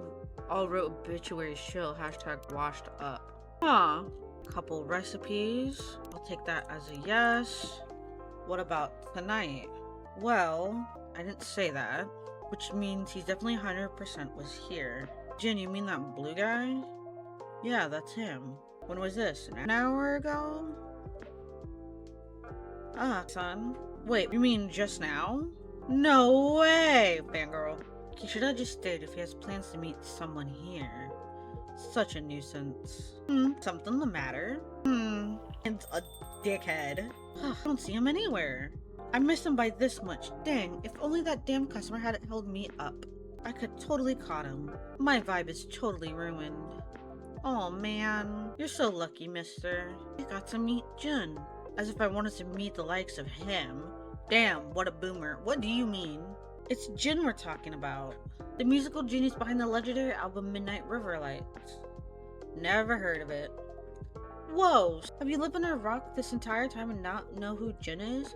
all wrote obituaries. Chill. Hashtag washed up. Huh. Couple recipes. I'll take that as a yes. What about tonight? Well, I didn't say that. Which means he's definitely 100% was here. Jin, you mean that blue guy? Yeah, that's him. When was this? An hour ago? Ah, son. Wait, you mean just now? No way, fangirl. He should have just stayed if he has plans to meet someone here. Such a nuisance. Something the matter? And a dickhead. I don't see him anywhere. I missed him by this much. Dang, if only that damn customer hadn't held me up. I could totally caught him. My vibe is totally ruined. Oh man, you're so lucky, mister. You got to meet Jun. As if I wanted to meet the likes of him. Damn, what a boomer. What do you mean? It's Jin we're talking about. The musical genius behind the legendary album Midnight River Lights. Never heard of it. Whoa, have you lived under a rock this entire time and not know who Jin is?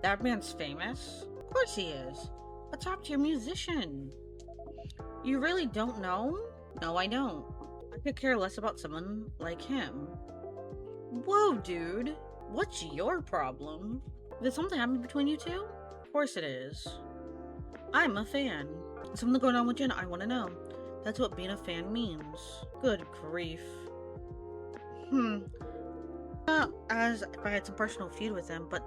That man's famous? Of course he is. A top-tier musician. You really don't know? No, I don't. I could care less about someone like him. Whoa, dude. What's your problem? Did something happen between you two? Of course it is. I'm a fan. Something going on with Jin, I want to know. That's what being a fan means. Good grief. As if I had some personal feud with him, but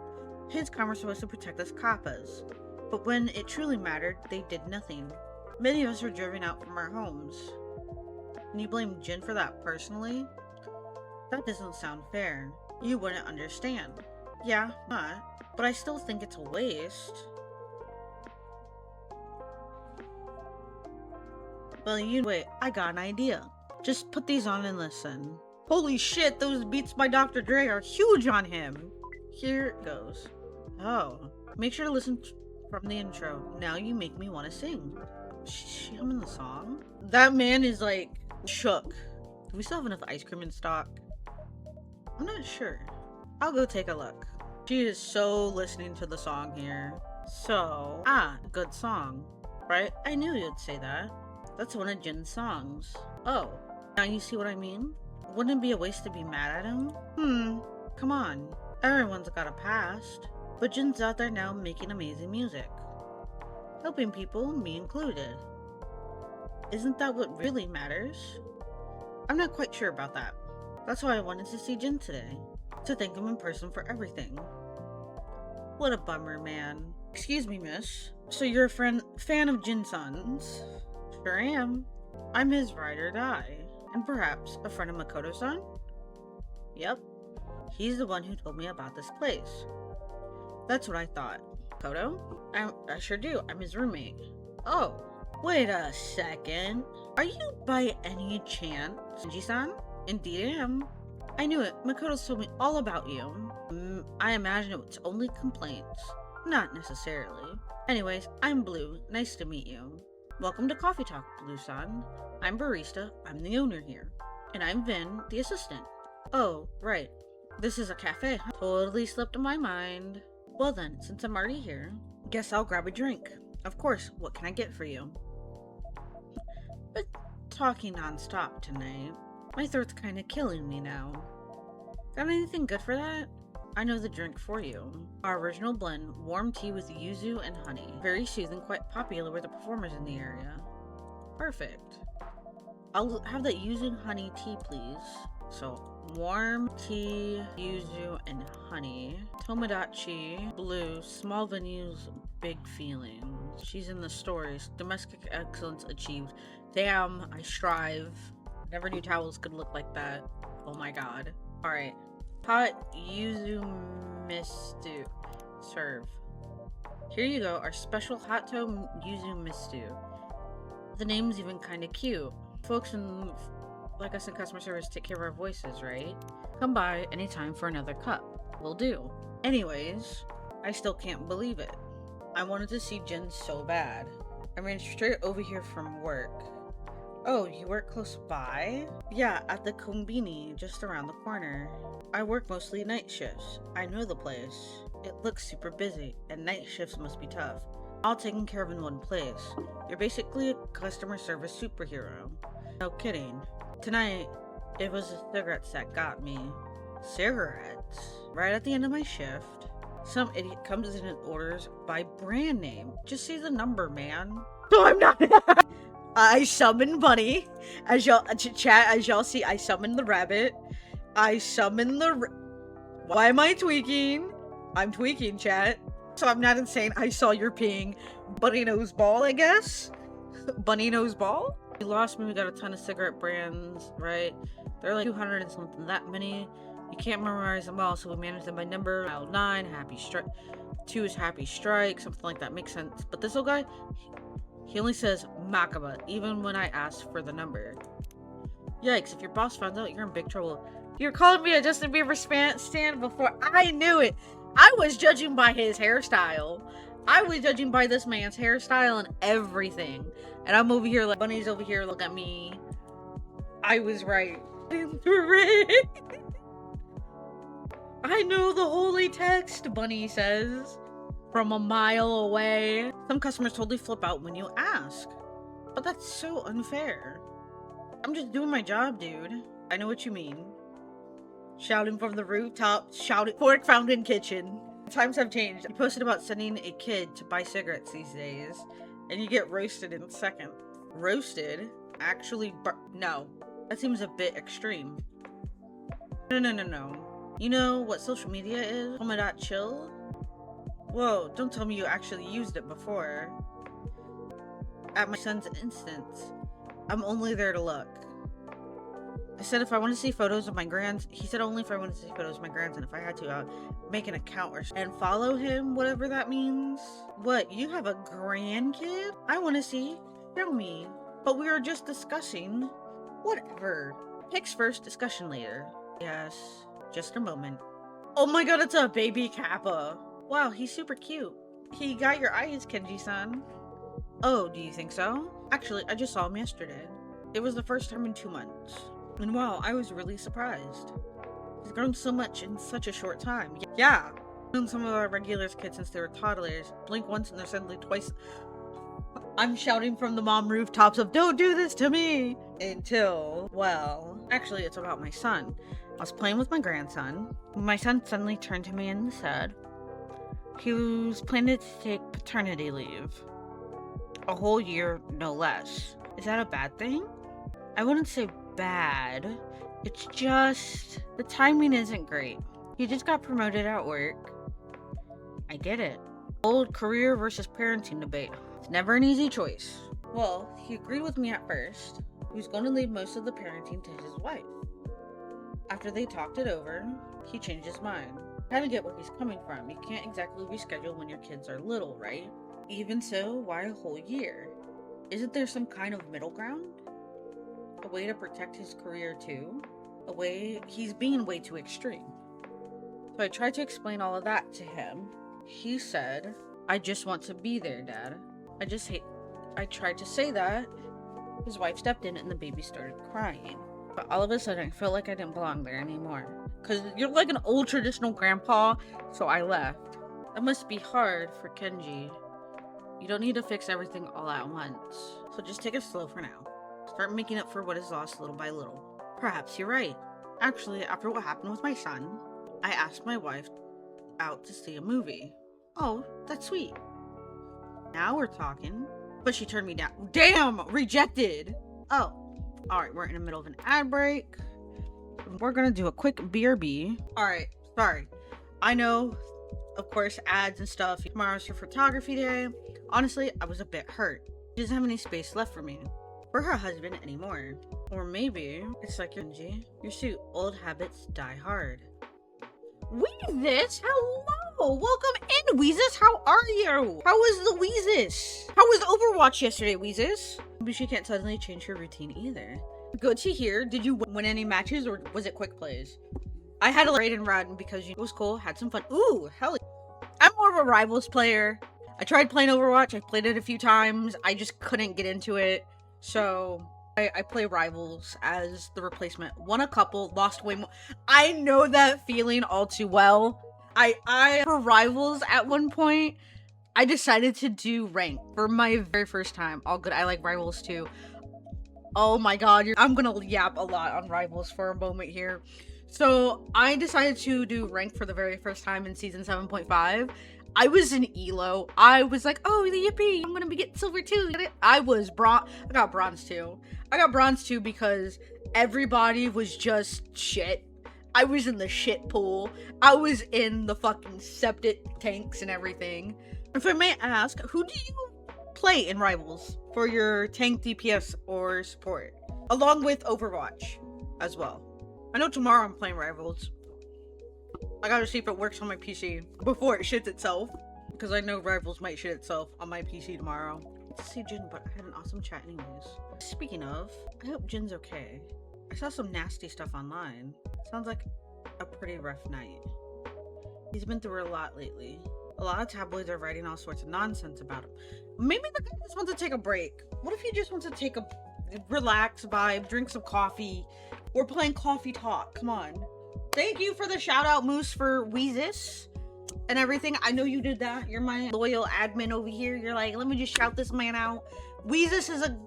his karma was supposed to protect us kappas. But when it truly mattered, they did nothing. Many of us were driven out from our homes. And you blame Jin for that personally? That doesn't sound fair. You wouldn't understand. Yeah, not. But I still think it's a waste. Well, wait, I got an idea. Just put these on and listen. Holy shit, those beats by Dr. Dre are huge on him. Here it goes. Oh, make sure to listen from the intro. Now you make me want to sing. She humming the song? That man is like shook. Do we still have enough ice cream in stock? I'm not sure. I'll go take a look. She is so listening to the song here. So, good song. Right? I knew you'd say that. That's one of Jin's songs. Oh, now you see what I mean? Wouldn't it be a waste to be mad at him? Come on. Everyone's got a past. But Jin's out there now making amazing music. Helping people, me included. Isn't that what really matters? I'm not quite sure about that. That's why I wanted to see Jin today. To thank him in person for everything. What a bummer, man. Excuse me, miss. So you're a fan of Jin-san's? Sure am. I'm his ride or die. And perhaps a friend of Makoto-san? Yep. He's the one who told me about this place. That's what I thought. Makoto? I sure do. I'm his roommate. Oh, wait a second. Are you by any chance Shinji-san? Indeed I am. I knew it. Makoto's told me all about you. I imagine it's only complaints. Not necessarily. Anyways, I'm Blue. Nice to meet you. Welcome to Coffee Talk, Blue-san. I'm barista. I'm the owner here. And I'm Vin, the assistant. Oh, right. This is a cafe. Totally slipped my mind. Well then, since I'm already here, guess I'll grab a drink. Of course, what can I get for you? But talking non-stop tonight. My throat's kinda killing me now. Got anything good for that? I know the drink for you. Our original blend, warm tea with yuzu and honey. Very soothing, quite popular with the performers in the area. Perfect. I'll have that yuzu and honey tea, please. So, warm tea, yuzu, and honey. Tomodachi, blue, small venues, big feelings. She's in the stories. Domestic excellence achieved. Damn, I strive. Never knew towels could look like that. Oh my god. Alright. Hot yuzu mistu. Serve. Here you go, our special hot yuzu mistu. The name's even kinda cute. Folks like us in customer service take care of our voices, right? Come by anytime for another cup. Will do. Anyways, I still can't believe it. I wanted to see Jin so bad. I ran straight over here from work. Oh, you work close by? Yeah, at the Kombini, just around the corner. I work mostly night shifts. I know the place. It looks super busy, and night shifts must be tough. All taken care of in one place. You're basically a customer service superhero. No kidding. Tonight, it was the cigarettes that got me. Cigarettes? Right at the end of my shift, some idiot comes in and orders by brand name. Just see the number, man. No, I'm not. I summoned Bunny. As y'all see, I summoned the rabbit. I summoned the Why am I tweaking? I'm tweaking, chat. So I'm not insane. I saw your ping. Bunny nose ball, I guess? Bunny nose ball? We lost me. We got a ton of cigarette brands, right? They're like 200 and something. That many. You can't memorize them all, so we manage them by number. Mile 9, Happy Strike. 2 is Happy Strike. Something like that. Makes sense. But this little guy, he only says Makaba, even when I ask for the number. Yikes, if your boss finds out, you're in big trouble. You're calling me a Justin Bieber stan before I knew it. I was judging by his hairstyle. I was judging by this man's hairstyle and everything. And I'm over here like, Bunny's over here, look at me. I was right. I know the holy text, Bunny says. From a mile away. Some customers totally flip out when you ask. But that's so unfair. I'm just doing my job, dude. I know what you mean. Shouting from the rooftop, shouting Fork Fountain Kitchen. Times have changed. You posted about sending a kid to buy cigarettes these days, and you get roasted in seconds. Roasted? Actually, no. That seems a bit extreme. No. You know what social media is? Chill? Whoa, don't tell me you actually used it before. At my son's instance. I'm only there to look. I said if I want to see photos of my grands, he said only if I want to see photos of my grands, and if I had to, I would make an account and follow him, whatever that means. What, you have a grandkid? I want to see. Show me. But we were just discussing. Whatever. Pics first, discussion later. Yes, just a moment. Oh my god, it's a baby Kappa. Wow, he's super cute. He got your eyes, Kenji-san. Oh, do you think so? Actually, I just saw him yesterday. It was the first time in 2 months. And wow, I was really surprised. He's grown so much in such a short time. Yeah. I've known some of our regulars kids since they were toddlers. Blink once and they're suddenly twice. I'm shouting from the mom rooftops of, don't do this to me! Until, well, actually it's about my son. I was playing with my grandson. My son suddenly turned to me and said he was planning to take paternity leave. A whole year, no less. Is that a bad thing? I wouldn't say bad. It's just, the timing isn't great. He just got promoted at work. I get it. Old career versus parenting debate. It's never an easy choice. Well, he agreed with me at first. He was going to leave most of the parenting to his wife. After they talked it over, he changed his mind. I kind of get where he's coming from. You can't exactly reschedule when your kids are little, right? Even so, why a whole year? Isn't there some kind of middle ground? A way to protect his career too? A way he's being way too extreme. So I tried to explain all of that to him. He said, I just want to be there, Dad. I tried to say that. His wife stepped in and the baby started crying. But all of a sudden, I felt like I didn't belong there anymore. Because you're like an old traditional grandpa, so I left. That must be hard for Kenji. You don't need to fix everything all at once. So just take it slow for now. Start making up for what is lost little by little. Perhaps you're right. Actually, after what happened with my son, I asked my wife out to see a movie. Oh, that's sweet. Now we're talking. But she turned me down. Damn! Rejected! Oh. Alright, we're in the middle of an ad break. We're gonna do a quick BRB. Alright, sorry. I know, of course, ads and stuff. Tomorrow's your photography day. Honestly, I was a bit hurt. She doesn't have any space left for me. For her husband anymore. Or maybe it's like Kenji. Your suit, old habits die hard. Weezus, hello! Welcome in, Weezus. How are you? How was the Weezus? How was Overwatch yesterday, Weezus? Maybe she can't suddenly change her routine either. Good to hear. Did you win any matches or was it quick plays? I had a raid and run because it was cool. Had some fun. Ooh, hell yeah. I'm more of a Rivals player. I tried playing Overwatch. I played it a few times. I just couldn't get into it. So I play Rivals as the replacement. Won a couple, lost way more. I know that feeling all too well. For Rivals at one point, I decided to do rank for my very first time. All good. I like Rivals too. Oh my god, I'm gonna yap a lot on Rivals for a moment here. So I decided to do rank for the very first time in season 7.5. I was in Elo. I was like, oh, yippee, I'm gonna be getting silver too. I was I got bronze too. I got bronze too because everybody was just shit. I was in the shit pool. I was in the fucking septic tanks and everything. If I may ask, who do you play in Rivals for your tank DPS or support? Along with Overwatch as well. I know tomorrow I'm playing Rivals. I gotta see if it works on my PC before it shits itself. Because I know Rivals might shit itself on my PC tomorrow. To see Jin, but I had an awesome chat anyways. Speaking of, I hope Jin's okay. I saw some nasty stuff online. Sounds like a pretty rough night. He's been through a lot lately. A lot of tabloids are writing all sorts of nonsense about him. Maybe the guy just wants to take a break. What if he just wants to take a relax vibe, drink some coffee? We're playing coffee talk. Come on. Thank you for the shout out, Moose, for Weezus and everything. I know you did that. You're my loyal admin over here. You're like, let me just shout this man out. Weezus is a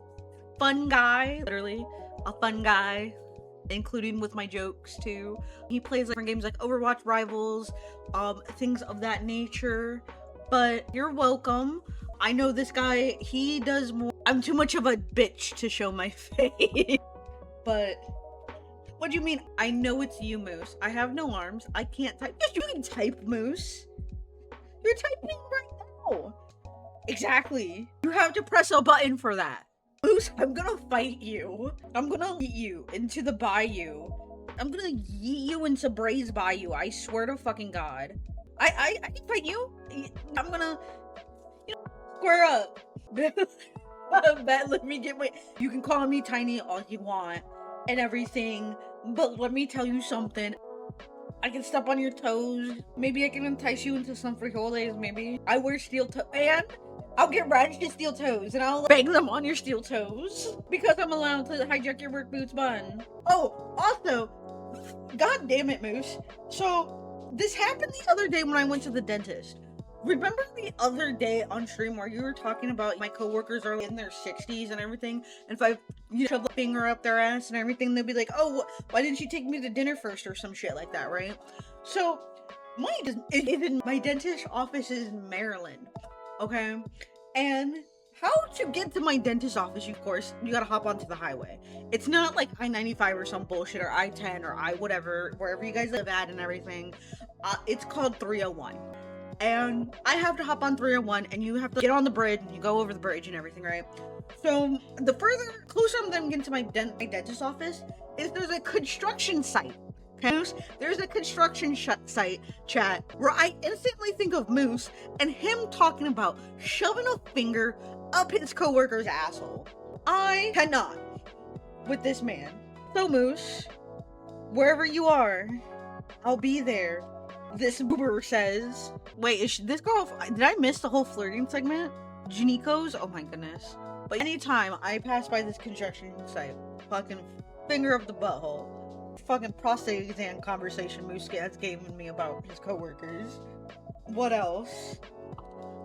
fun guy. Literally a fun guy. Including with my jokes too. He plays different games like Overwatch, Rivals, things of that nature. But you're welcome. I know this guy, he does more. I'm too much of a bitch to show my face. But what do you mean? I know it's you, Moose. I have no arms. I can't type. Yes, you can type, Moose. You're typing right now. Exactly. You have to press a button for that. Moose, I'm gonna fight you. I'm gonna yeet you into the bayou. I'm gonna yeet you into Braze Bayou. I swear to fucking God. I can fight you. I'm gonna, square up. Let me get my. You can call me tiny all you want and everything, but let me tell you something. I can step on your toes. Maybe I can entice you into some frijoles. Maybe I wear steel toe and. I'll get Radish's steel toes and I'll bang them on your steel toes because I'm allowed to hijack your work boots bun. Oh, also, God damn it, Moose. So, this happened the other day when I went to the dentist. Remember the other day on stream where you were talking about my coworkers are in their 60s and everything, and if I shove a finger up their ass and everything, they'd be like, oh, why didn't you take me to dinner first or some shit like that, right? So, my dentist office is in Maryland, okay? And how to get to my dentist office, of course, you gotta hop onto the highway. It's not like I-95 or some bullshit, or I-10 or I-whatever, wherever you guys live at and everything. It's called 301. And I have to hop on 301, and you have to get on the bridge, and you go over the bridge and everything, right? So, the closer I'm getting to my dentist office, is there's a construction site. Moose, there's a construction site chat where I instantly think of Moose and him talking about shoving a finger up his coworker's asshole. I cannot with this man. So Moose, wherever you are, I'll be there. This boober says, wait, is this girl, did I miss the whole flirting segment? Janiko's? Oh my goodness. But anytime I pass by this construction site, fucking finger up the butthole. Fucking prostate exam conversation Moose has given me about his coworkers. What else?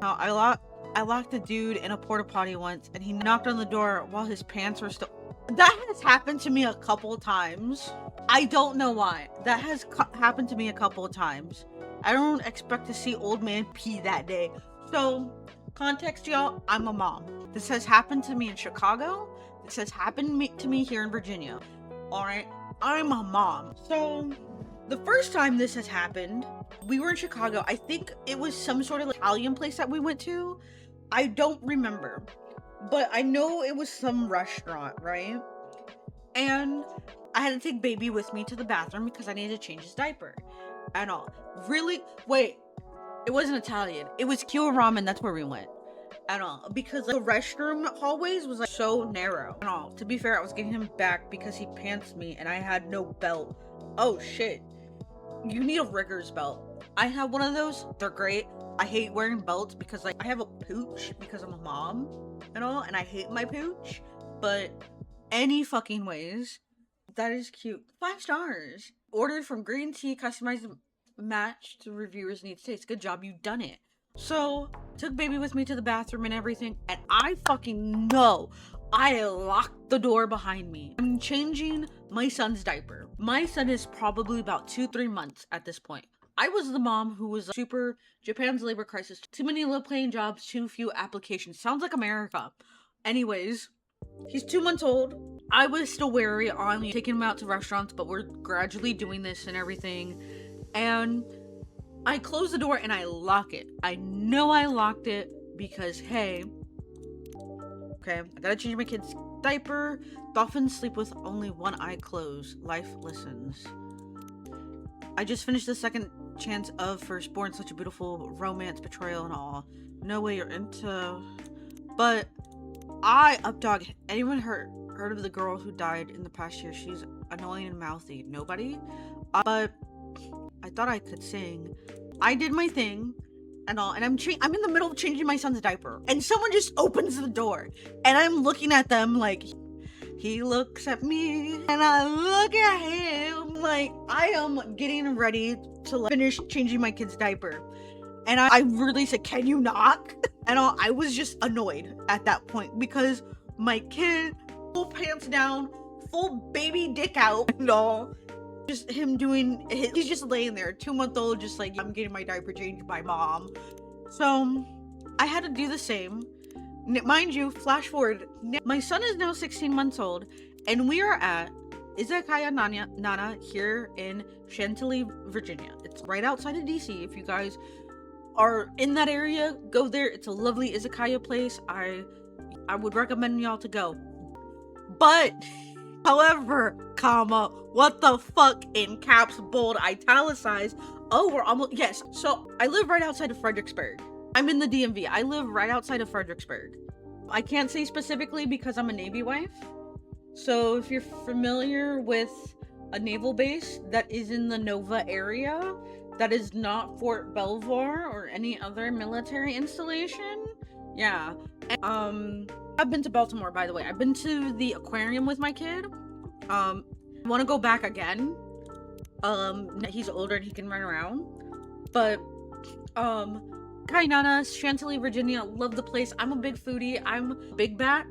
Now, I locked a dude in a porta potty once, and he knocked on the door while his pants were still. That has happened to me a couple times. I don't know why. That has happened to me a couple of times. I don't expect to see old man pee that day. So, context, y'all, I'm a mom. This has happened to me in Chicago. This has happened to me here in Virginia. Alright? I'm a mom. So, the first time this has happened, we were in Chicago. I think it was some sort of Italian place that we went to. I don't remember. But I know it was some restaurant, right? And I had to take baby with me to the bathroom because I needed to change his diaper. And all. Really? Wait. It wasn't Italian. It was Kyo Ramen. That's where we went. And all, because the restroom hallways was so narrow. And all, to be fair, I was getting him back because he pantsed me and I had no belt. Oh shit, you need a rigger's belt. I have one of those. They're great. I hate wearing belts because I have a pooch because I'm a mom and all, and I hate my pooch. But any fucking ways, that is cute. 5 stars. Ordered from green tea, customized match to reviewers' needs taste. Good job, you done it. So, took baby with me to the bathroom and everything, and I fucking know I locked the door behind me. I'm changing my son's diaper. My son is probably about 2-3 months at this point. I was the mom who was super Japan's labor crisis. Too many low-paying jobs, too few applications. Sounds like America. Anyways, he's 2 months old. I was still wary on taking him out to restaurants, but we're gradually doing this and everything. And I close the door and I lock it. I know I locked it because, hey, okay, I gotta change my kid's diaper. Dolphins sleep with only one eye closed. Life listens. I just finished the second chance of Firstborn, such a beautiful romance, betrayal, and all. No way you're into. But Updog, anyone heard of the girl who died in the past year? She's annoying and mouthy. Nobody? But I thought I could sing. I did my thing and all, and I'm in the middle of changing my son's diaper, and someone just opens the door, and I'm looking at them like, he looks at me, and I look at him like I am getting ready to finish changing my kid's diaper, and I really said, "Can you knock?" And all, I was just annoyed at that point because my kid, full pants down, full baby dick out, and all. Just him he's just laying there, 2-month-old, just like, I'm getting my diaper changed by mom. So, I had to do the same. Mind you, flash forward, my son is now 16 months old, and we are at Izakaya Nana here in Chantilly, Virginia. It's right outside of DC. If you guys are in that area, go there. It's a lovely izakaya place. I would recommend y'all to go. But, however, comma, what the fuck, in caps, bold, italicized. Oh, we're almost, yes. So, I live right outside of Fredericksburg. I'm in the DMV. I live right outside of Fredericksburg. I can't say specifically because I'm a Navy wife. So, if you're familiar with a naval base that is in the Nova area, that is not Fort Belvoir or any other military installation, yeah. I've been to Baltimore, by the way. I've been to the aquarium with my kid. I want to go back again. He's older and he can run around. But Kainana, Chantilly, Virginia, love the place. I'm a big foodie. I'm big back,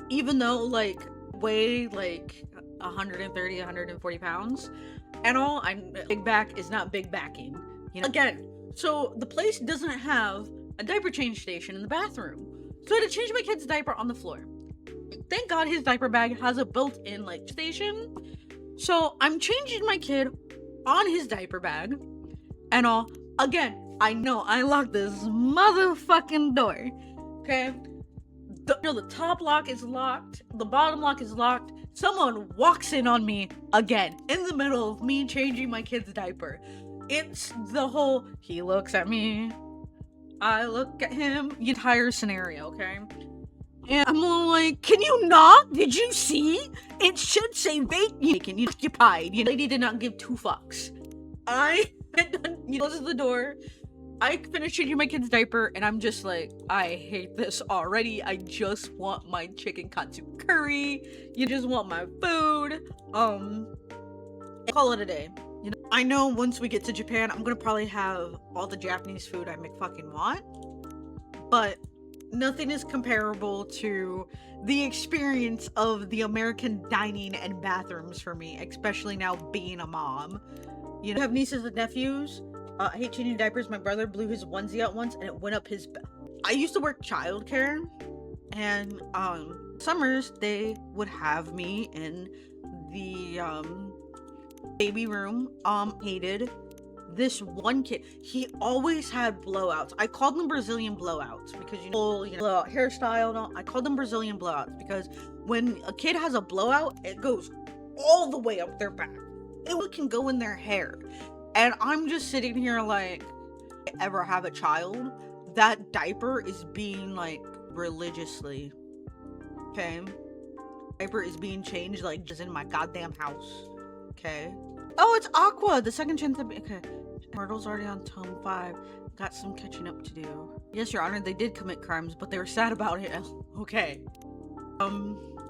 even though like weigh like 130, 140 pounds and all. I'm big back is not big backing. You know, again, so the place doesn't have a diaper change station in the bathroom. So I had to change my kid's diaper on the floor. Thank God his diaper bag has a built-in like station. So I'm changing my kid on his diaper bag and all. Again, I know I locked this motherfucking door. Okay? The top lock is locked, the bottom lock is locked. Someone walks in on me again in the middle of me changing my kid's diaper. It's the whole, he looks at me, I look at him, the entire scenario, okay? And I'm like, can you not? Did you see? It should say vacant, you occupied. You know, lady did not give two fucks. I closes the door. I finished changing my kid's diaper, and I'm just like, I hate this already. I just want my chicken katsu curry. You just want my food. Call it a day. You know, I know once we get to Japan, I'm gonna probably have all the Japanese food I fucking want, but nothing is comparable to the experience of the American dining and bathrooms for me, especially now being a mom. You know, I have nieces and nephews. I hate changing diapers. My brother blew his onesie out once and it went up his I used to work childcare, and summers they would have me in the baby room. Hated this one kid. He always had blowouts. I called them Brazilian blowouts because you know blowout hairstyle and all. I called them Brazilian blowouts because when a kid has a blowout, it goes all the way up their back. It can go in their hair. And I'm just sitting here like, if I ever have a child, that diaper is being like religiously, okay? Diaper is being changed like just in my goddamn house, okay? Oh, it's Aqua, the second chance to be, okay. Myrtle's already on tome 5. Got some catching up to do. Yes, Your Honor, they did commit crimes, but they were sad about it. Okay.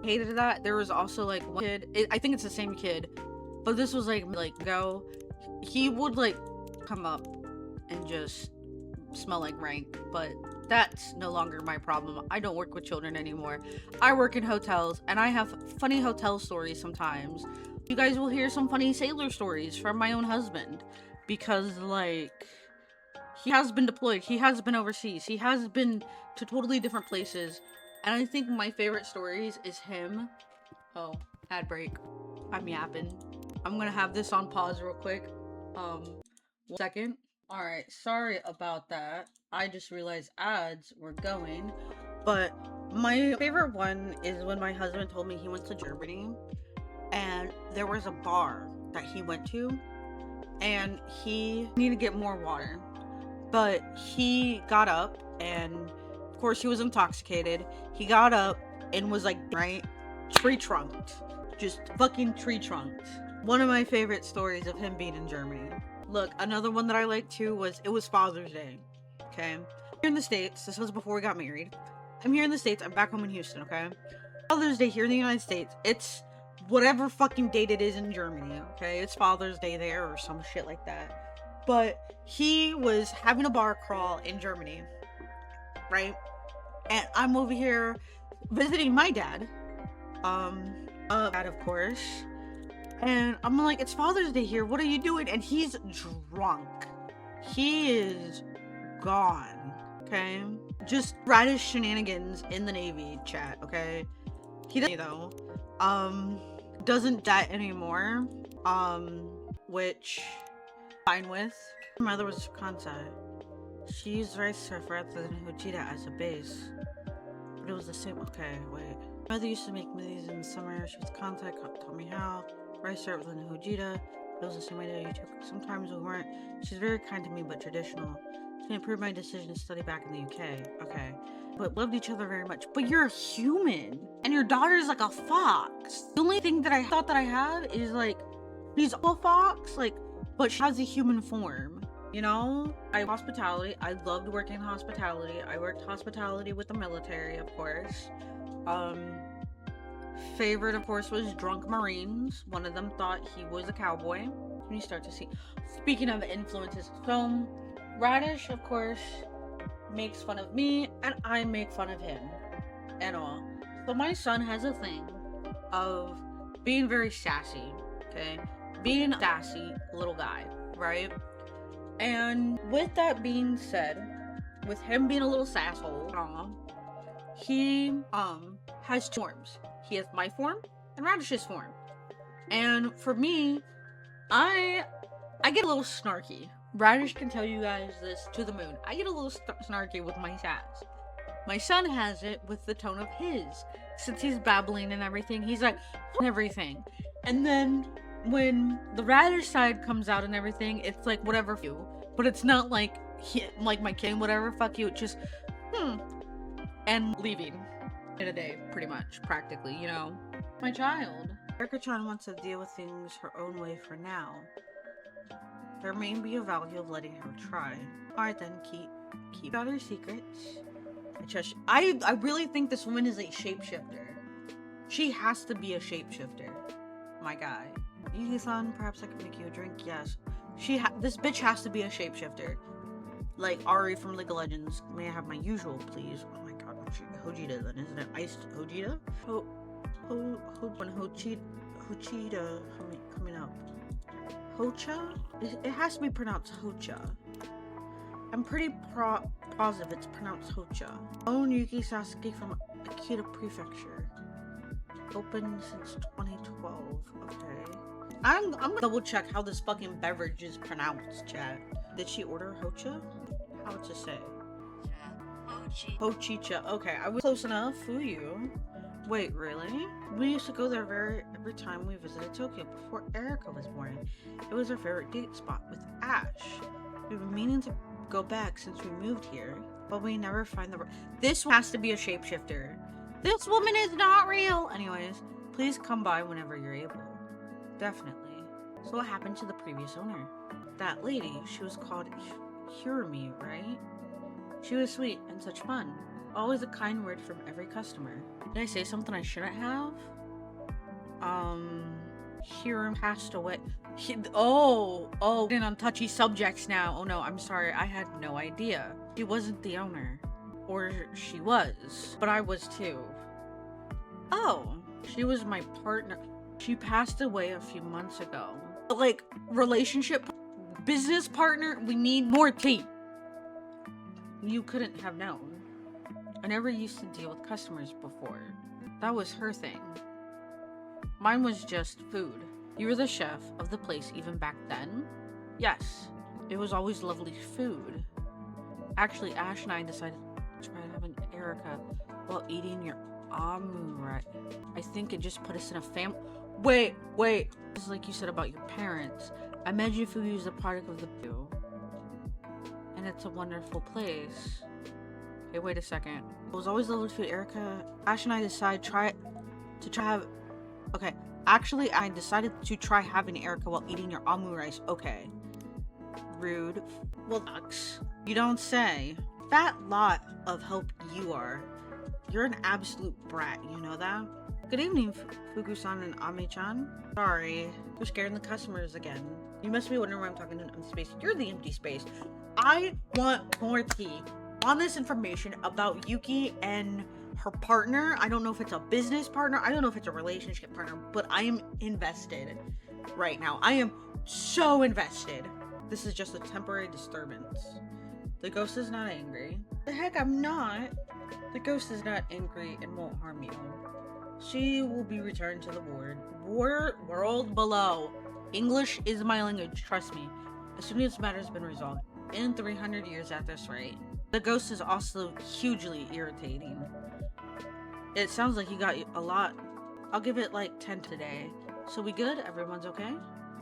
Hated that. There was also like one kid, I think it's the same kid, but this was like go. He would like come up and just smell like rank, but that's no longer my problem. I don't work with children anymore. I work in hotels and I have funny hotel stories sometimes. You guys will hear some funny sailor stories from my own husband because like he has been deployed, he has been overseas, he has been to totally different places, and I think my favorite stories is him. Oh, ad break. I'm yapping. I'm gonna have this on pause real quick. 1 second. Alright, sorry about that. I just realized ads were going. But my favorite one is when my husband told me he went to Germany and there was a bar that he went to and he needed to get more water. But he got up and of course he was intoxicated. He got up and was like, right? Tree trunked. Just fucking tree trunked. One of my favorite stories of him being in Germany. Look, another one that I liked too was, it was Father's Day, okay? Here in the States, this was before we got married. I'm here in the States, I'm back home in Houston, okay? Father's Day here in the United States, it's whatever fucking date it is in Germany, okay? It's Father's Day there or some shit like that. But he was having a bar crawl in Germany, right? And I'm over here visiting my dad, dad of course. And I'm like, it's Father's Day here. What are you doing? And he's drunk. He is gone. Okay? Just radish shenanigans in the Navy chat. Okay? He doesn't though. Doesn't dat anymore. Which fine with. My mother was Kansai. She used rice surf rather than Humitea as a base. But it was the same. Okay, wait. My mother used to make these in the summer. She was Kansai, taught me how. Rice served with Hojita. It was the same idea you took. Sometimes we weren't. She's very kind to me, but traditional. It's gonna improve my decision to study back in the UK. Okay. But loved each other very much. But you're a human. And your daughter's like a fox. The only thing that I thought that I had is like, he's a fox, like, but she has a human form. You know? Hospitality. I loved working in hospitality. I worked hospitality with the military, of course. Favorite, of course, was Drunk Marines. One of them thought he was a cowboy. when you start to see. Speaking of influences, so Radish, of course, makes fun of me, and I make fun of him, and all. So my son has a thing of being very sassy, okay? Being a sassy little guy, right? And with that being said, with him being a little sasshole, he has two forms. He has my form and Radish's form. And for me, I get a little snarky. Radish can tell you guys this to the moon. I get a little snarky with my sass. My son has it with the tone of his. Since he's babbling and everything, he's like, everything. And then when the Radish side comes out and everything, it's like, whatever you. But it's not like, like my kid, whatever, fuck you. It's just, and leaving in a day, pretty much, practically, you know. My child. Erica-chan wants to deal with things her own way for now. There may be a value of letting her try. Alright then, keep out her secrets. I really think this woman is a shapeshifter. She has to be a shapeshifter. My guy. Yuki-san, perhaps I can make you a drink? Yes. This bitch has to be a shapeshifter. Like Ari from League of Legends. May I have my usual, please? Oh my god, Hojita then, isn't it? Iced Hojita? Hochita coming up. Hocha? It has to be pronounced Hocha. I'm pretty positive it's pronounced Hocha. Own Yuki Sasuke from Akita Prefecture. Open since 2012. Okay. I'm gonna double check how this fucking beverage is pronounced, chat. Did she order Hocha? How to say? Hochicha. Okay, I was close enough. Fuyu. Wait, really? We used to go there every time we visited Tokyo before Erica was born. It was our favorite date spot with Ash. We've been meaning to go back since we moved here, but we never find the. This has to be a shapeshifter. This woman is not real. Anyways, please come by whenever you're able. Definitely. So what happened to the previous owner? That lady, she was called Hirumi, right? She was sweet and such fun. Always a kind word from every customer. Did I say something I shouldn't have? Hiram passed away. Getting on touchy subjects now. Oh no, I'm sorry, I had no idea. She wasn't the owner. Or she was. But I was too. Oh, she was my partner. She passed away a few months ago. Like, relationship, business partner, we need more tea. You couldn't have known. I never used to deal with customers before. That was her thing. Mine was just food. You were the chef of the place even back then? Yes. It was always lovely food. Actually, Ash and I decided to try having Erica while eating your amu, right? I think it just put us in a Wait. Just like you said about your parents. I imagine Fuyu is a product of the Pew. And it's a wonderful place. Okay, wait a second. It was always lovely food. Erica, Ash and I decided I decided to try having Erica while eating your amu rice. Okay. Rude. Well, sucks. You don't say. That lot of help you are. You're an absolute brat, you know that? Good evening, Fugu-san and Ame-chan. Sorry, you're scaring the customers again. You must be wondering why I'm talking to an empty space. You're the empty space. I want more tea on this information about Yuki and her partner. I don't know if it's a business partner. I don't know if it's a relationship partner, but I am invested right now. I am so invested. This is just a temporary disturbance. The ghost is not angry. The heck, I'm not. The ghost is not angry and won't harm you. She will be returned to the world below. English is my language, trust me. As soon as this matter has been resolved. In 300 years at this rate. The ghost is also hugely irritating. It sounds like you got a lot. I'll give it like 10 today. So we good? Everyone's okay?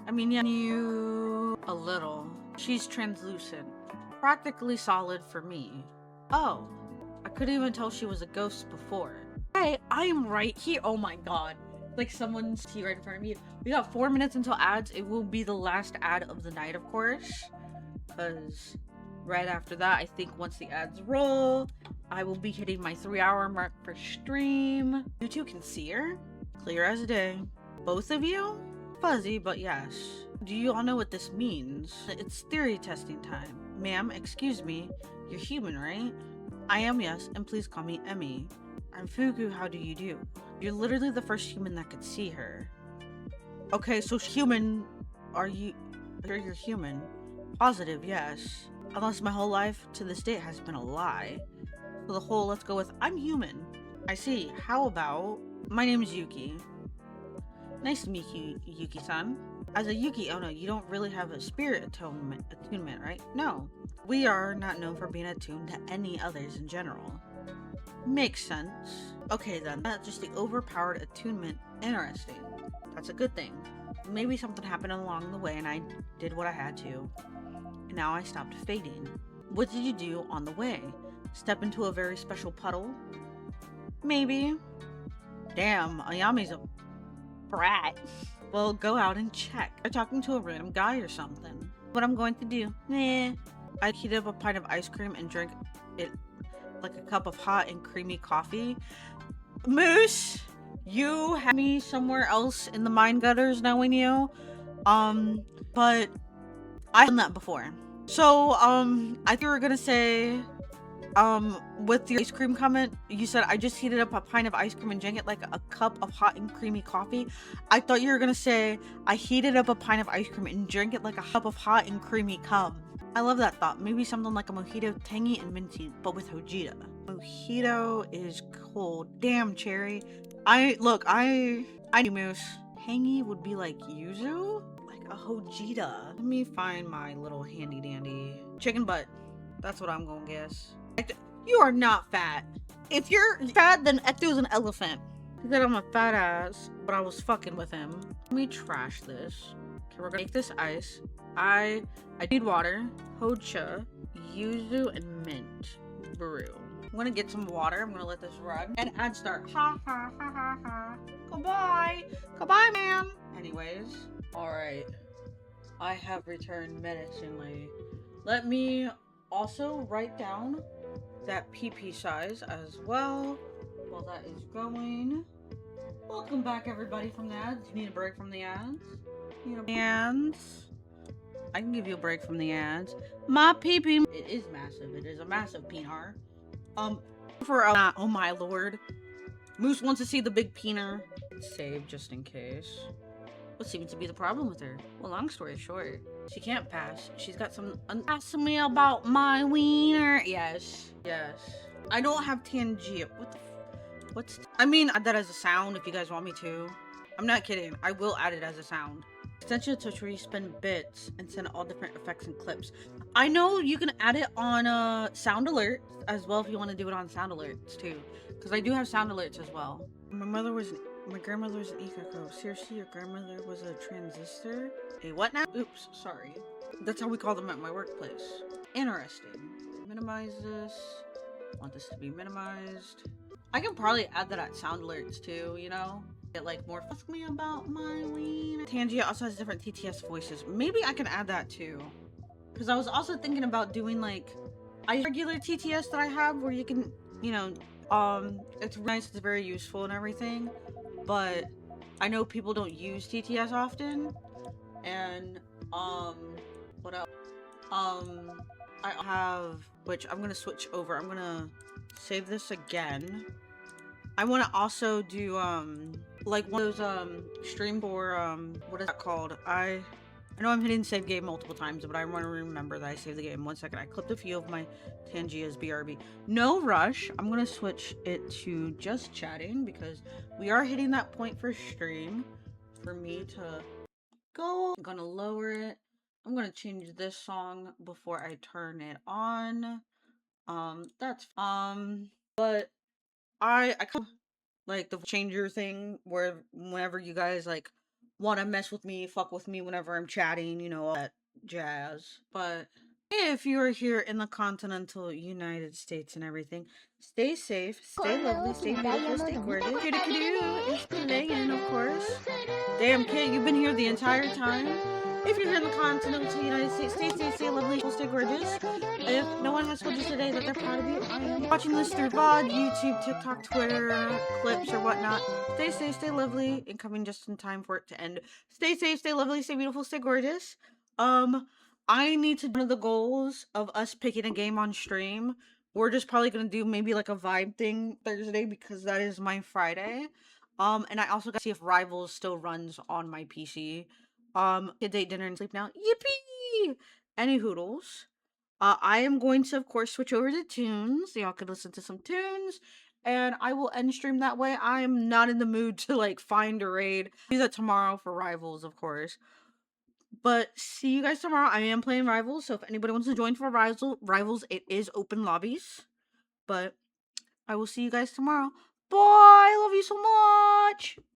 I mean, yeah, you... a little. She's translucent. Practically solid for me. Oh. I couldn't even tell she was a ghost before. Hey, I am right here. Oh my god. Like someone's here right in front of me. We got 4 minutes until ads. It will be the last ad of the night, of course. Because right after that, I think once the ads roll, I will be hitting my 3-hour mark per stream. You two can see her. Clear as day. Both of you? Fuzzy, but yes. Do you all know what this means? It's theory testing time. Ma'am, excuse me. You're human, right? I am, yes, and please call me Emmy. I'm Fugu, how do you do? You're literally the first human that could see her. Okay, so human, are you sure you're human? Positive, yes. Unless my whole life to this date has been a lie. So the whole, let's go with, I'm human. I see, how about, my name is Yuki. Nice to meet you, Yuki-san. As a Yuki Ono, you don't really have a spirit attunement, right? No. We are not known for being attuned to any others in general. Makes sense. Okay then, that's just the overpowered attunement. Interesting. That's a good thing. Maybe something happened along the way and I did what I had to. And now I stopped fading. What did you do on the way? Step into a very special puddle? Maybe. Damn, Ayami's a brat. Well, go out and check. I'm talking to a random guy or something. What I'm going to do? I'd heat up a pint of ice cream and drink it like a cup of hot and creamy coffee. Moose, you had me somewhere else in the mine gutters knowing you. But I've done that before. So, I think you were gonna say, with your ice cream comment, you said I just heated up a pint of ice cream and drank it like a cup of hot and creamy coffee. I thought you were gonna say I heated up a pint of ice cream and drank it like a cup of hot and creamy cum. I love that thought. Maybe something like a mojito, tangy and minty, but with hojita. Mojito is cold. Damn, Cheri. I knew Moose. Tangy would be like yuzu? Like a hojita. Let me find my little handy dandy chicken butt. That's what I'm gonna guess. You are not fat. If you're fat, then Ecto's an elephant. He said I'm a fat ass, but I was fucking with him. Let me trash this. Okay, we're gonna make this ice. I need water, hocha, yuzu, and mint brew. I'm gonna get some water. I'm gonna let this run and add start. Ha ha ha ha ha. Goodbye. Goodbye, man. Anyways, all right. I have returned menacingly. Let me also write down that PP size as well while that is going. Welcome back, everybody, from the ads. You need a break from the ads? Ads? I can give you a break from the ads. My PP. It is massive. It is a massive peenar. Oh my lord. Moose wants to see the big peenar. Save just in case. What seems to be the problem with her? Well, long story short, she can't pass. She's got some ask me about my wiener. Yes. I don't have Tangia. I mean, add that as a sound if you guys want me to. I'm not kidding. I will add it as a sound. Extension touch where you spin bits and send all different effects and clips. I know you can add it on sound alerts as well if you want to do it on sound alerts too. Because I do have sound alerts as well. My grandmother was an Ikako. Seriously, your grandmother was a transistor? A what now? Oops, sorry. That's how we call them at my workplace. Interesting. Minimize this. Want this to be minimized. I can probably add that at sound alerts too, you know? Get like more ask me about my ween. Tangia also has different TTS voices. Maybe I can add that too. Because I was also thinking about doing like a regular TTS that I have where you can, you know, it's nice, it's very useful and everything. But I know people don't use TTS often. And what else? I have, which I'm gonna switch over. I'm gonna save this again. I want to also do like one of those stream for what is that called? I know I'm hitting save game multiple times, but I want to remember that I saved the game. 1 second. I clipped a few of my Tangia's BRB. No rush. I'm gonna switch it to just chatting because we are hitting that point for stream for me to go. I'm gonna lower it. I'm gonna change this song before I turn it on. But I kind of like the changer thing where whenever you guys like want to mess with me, fuck with me whenever I'm chatting, you know, all that jazz. But if you're here in the continental United States and everything, stay safe, stay lovely, stay beautiful, stay gorgeous. Kidoo is playing, of course. Damn, kid, you've been here the entire time. If you're here in the continental United States, stay safe, stay lovely, stay gorgeous. If no one has told you today that they're proud of you, I am watching this through VOD, YouTube, TikTok, Twitter, clips, or whatnot. Stay safe, stay lovely, and coming just in time for it to end. Stay safe, stay lovely, stay beautiful, stay gorgeous. I need to do one of the goals of us picking a game on stream. We're just probably gonna do maybe like a vibe thing Thursday because that is my Friday. And I also gotta see if Rivals still runs on my PC. Kid date, dinner, and sleep now. Yippee! Any hoodles. I am going to, of course, switch over to tunes. Y'all could listen to some tunes. And I will end stream that way. I am not in the mood to, like, find a raid. Do that tomorrow for Rivals, of course. But see you guys tomorrow. I am playing Rivals, so if anybody wants to join for Rivals, it is open lobbies. But I will see you guys tomorrow. Bye! I love you so much!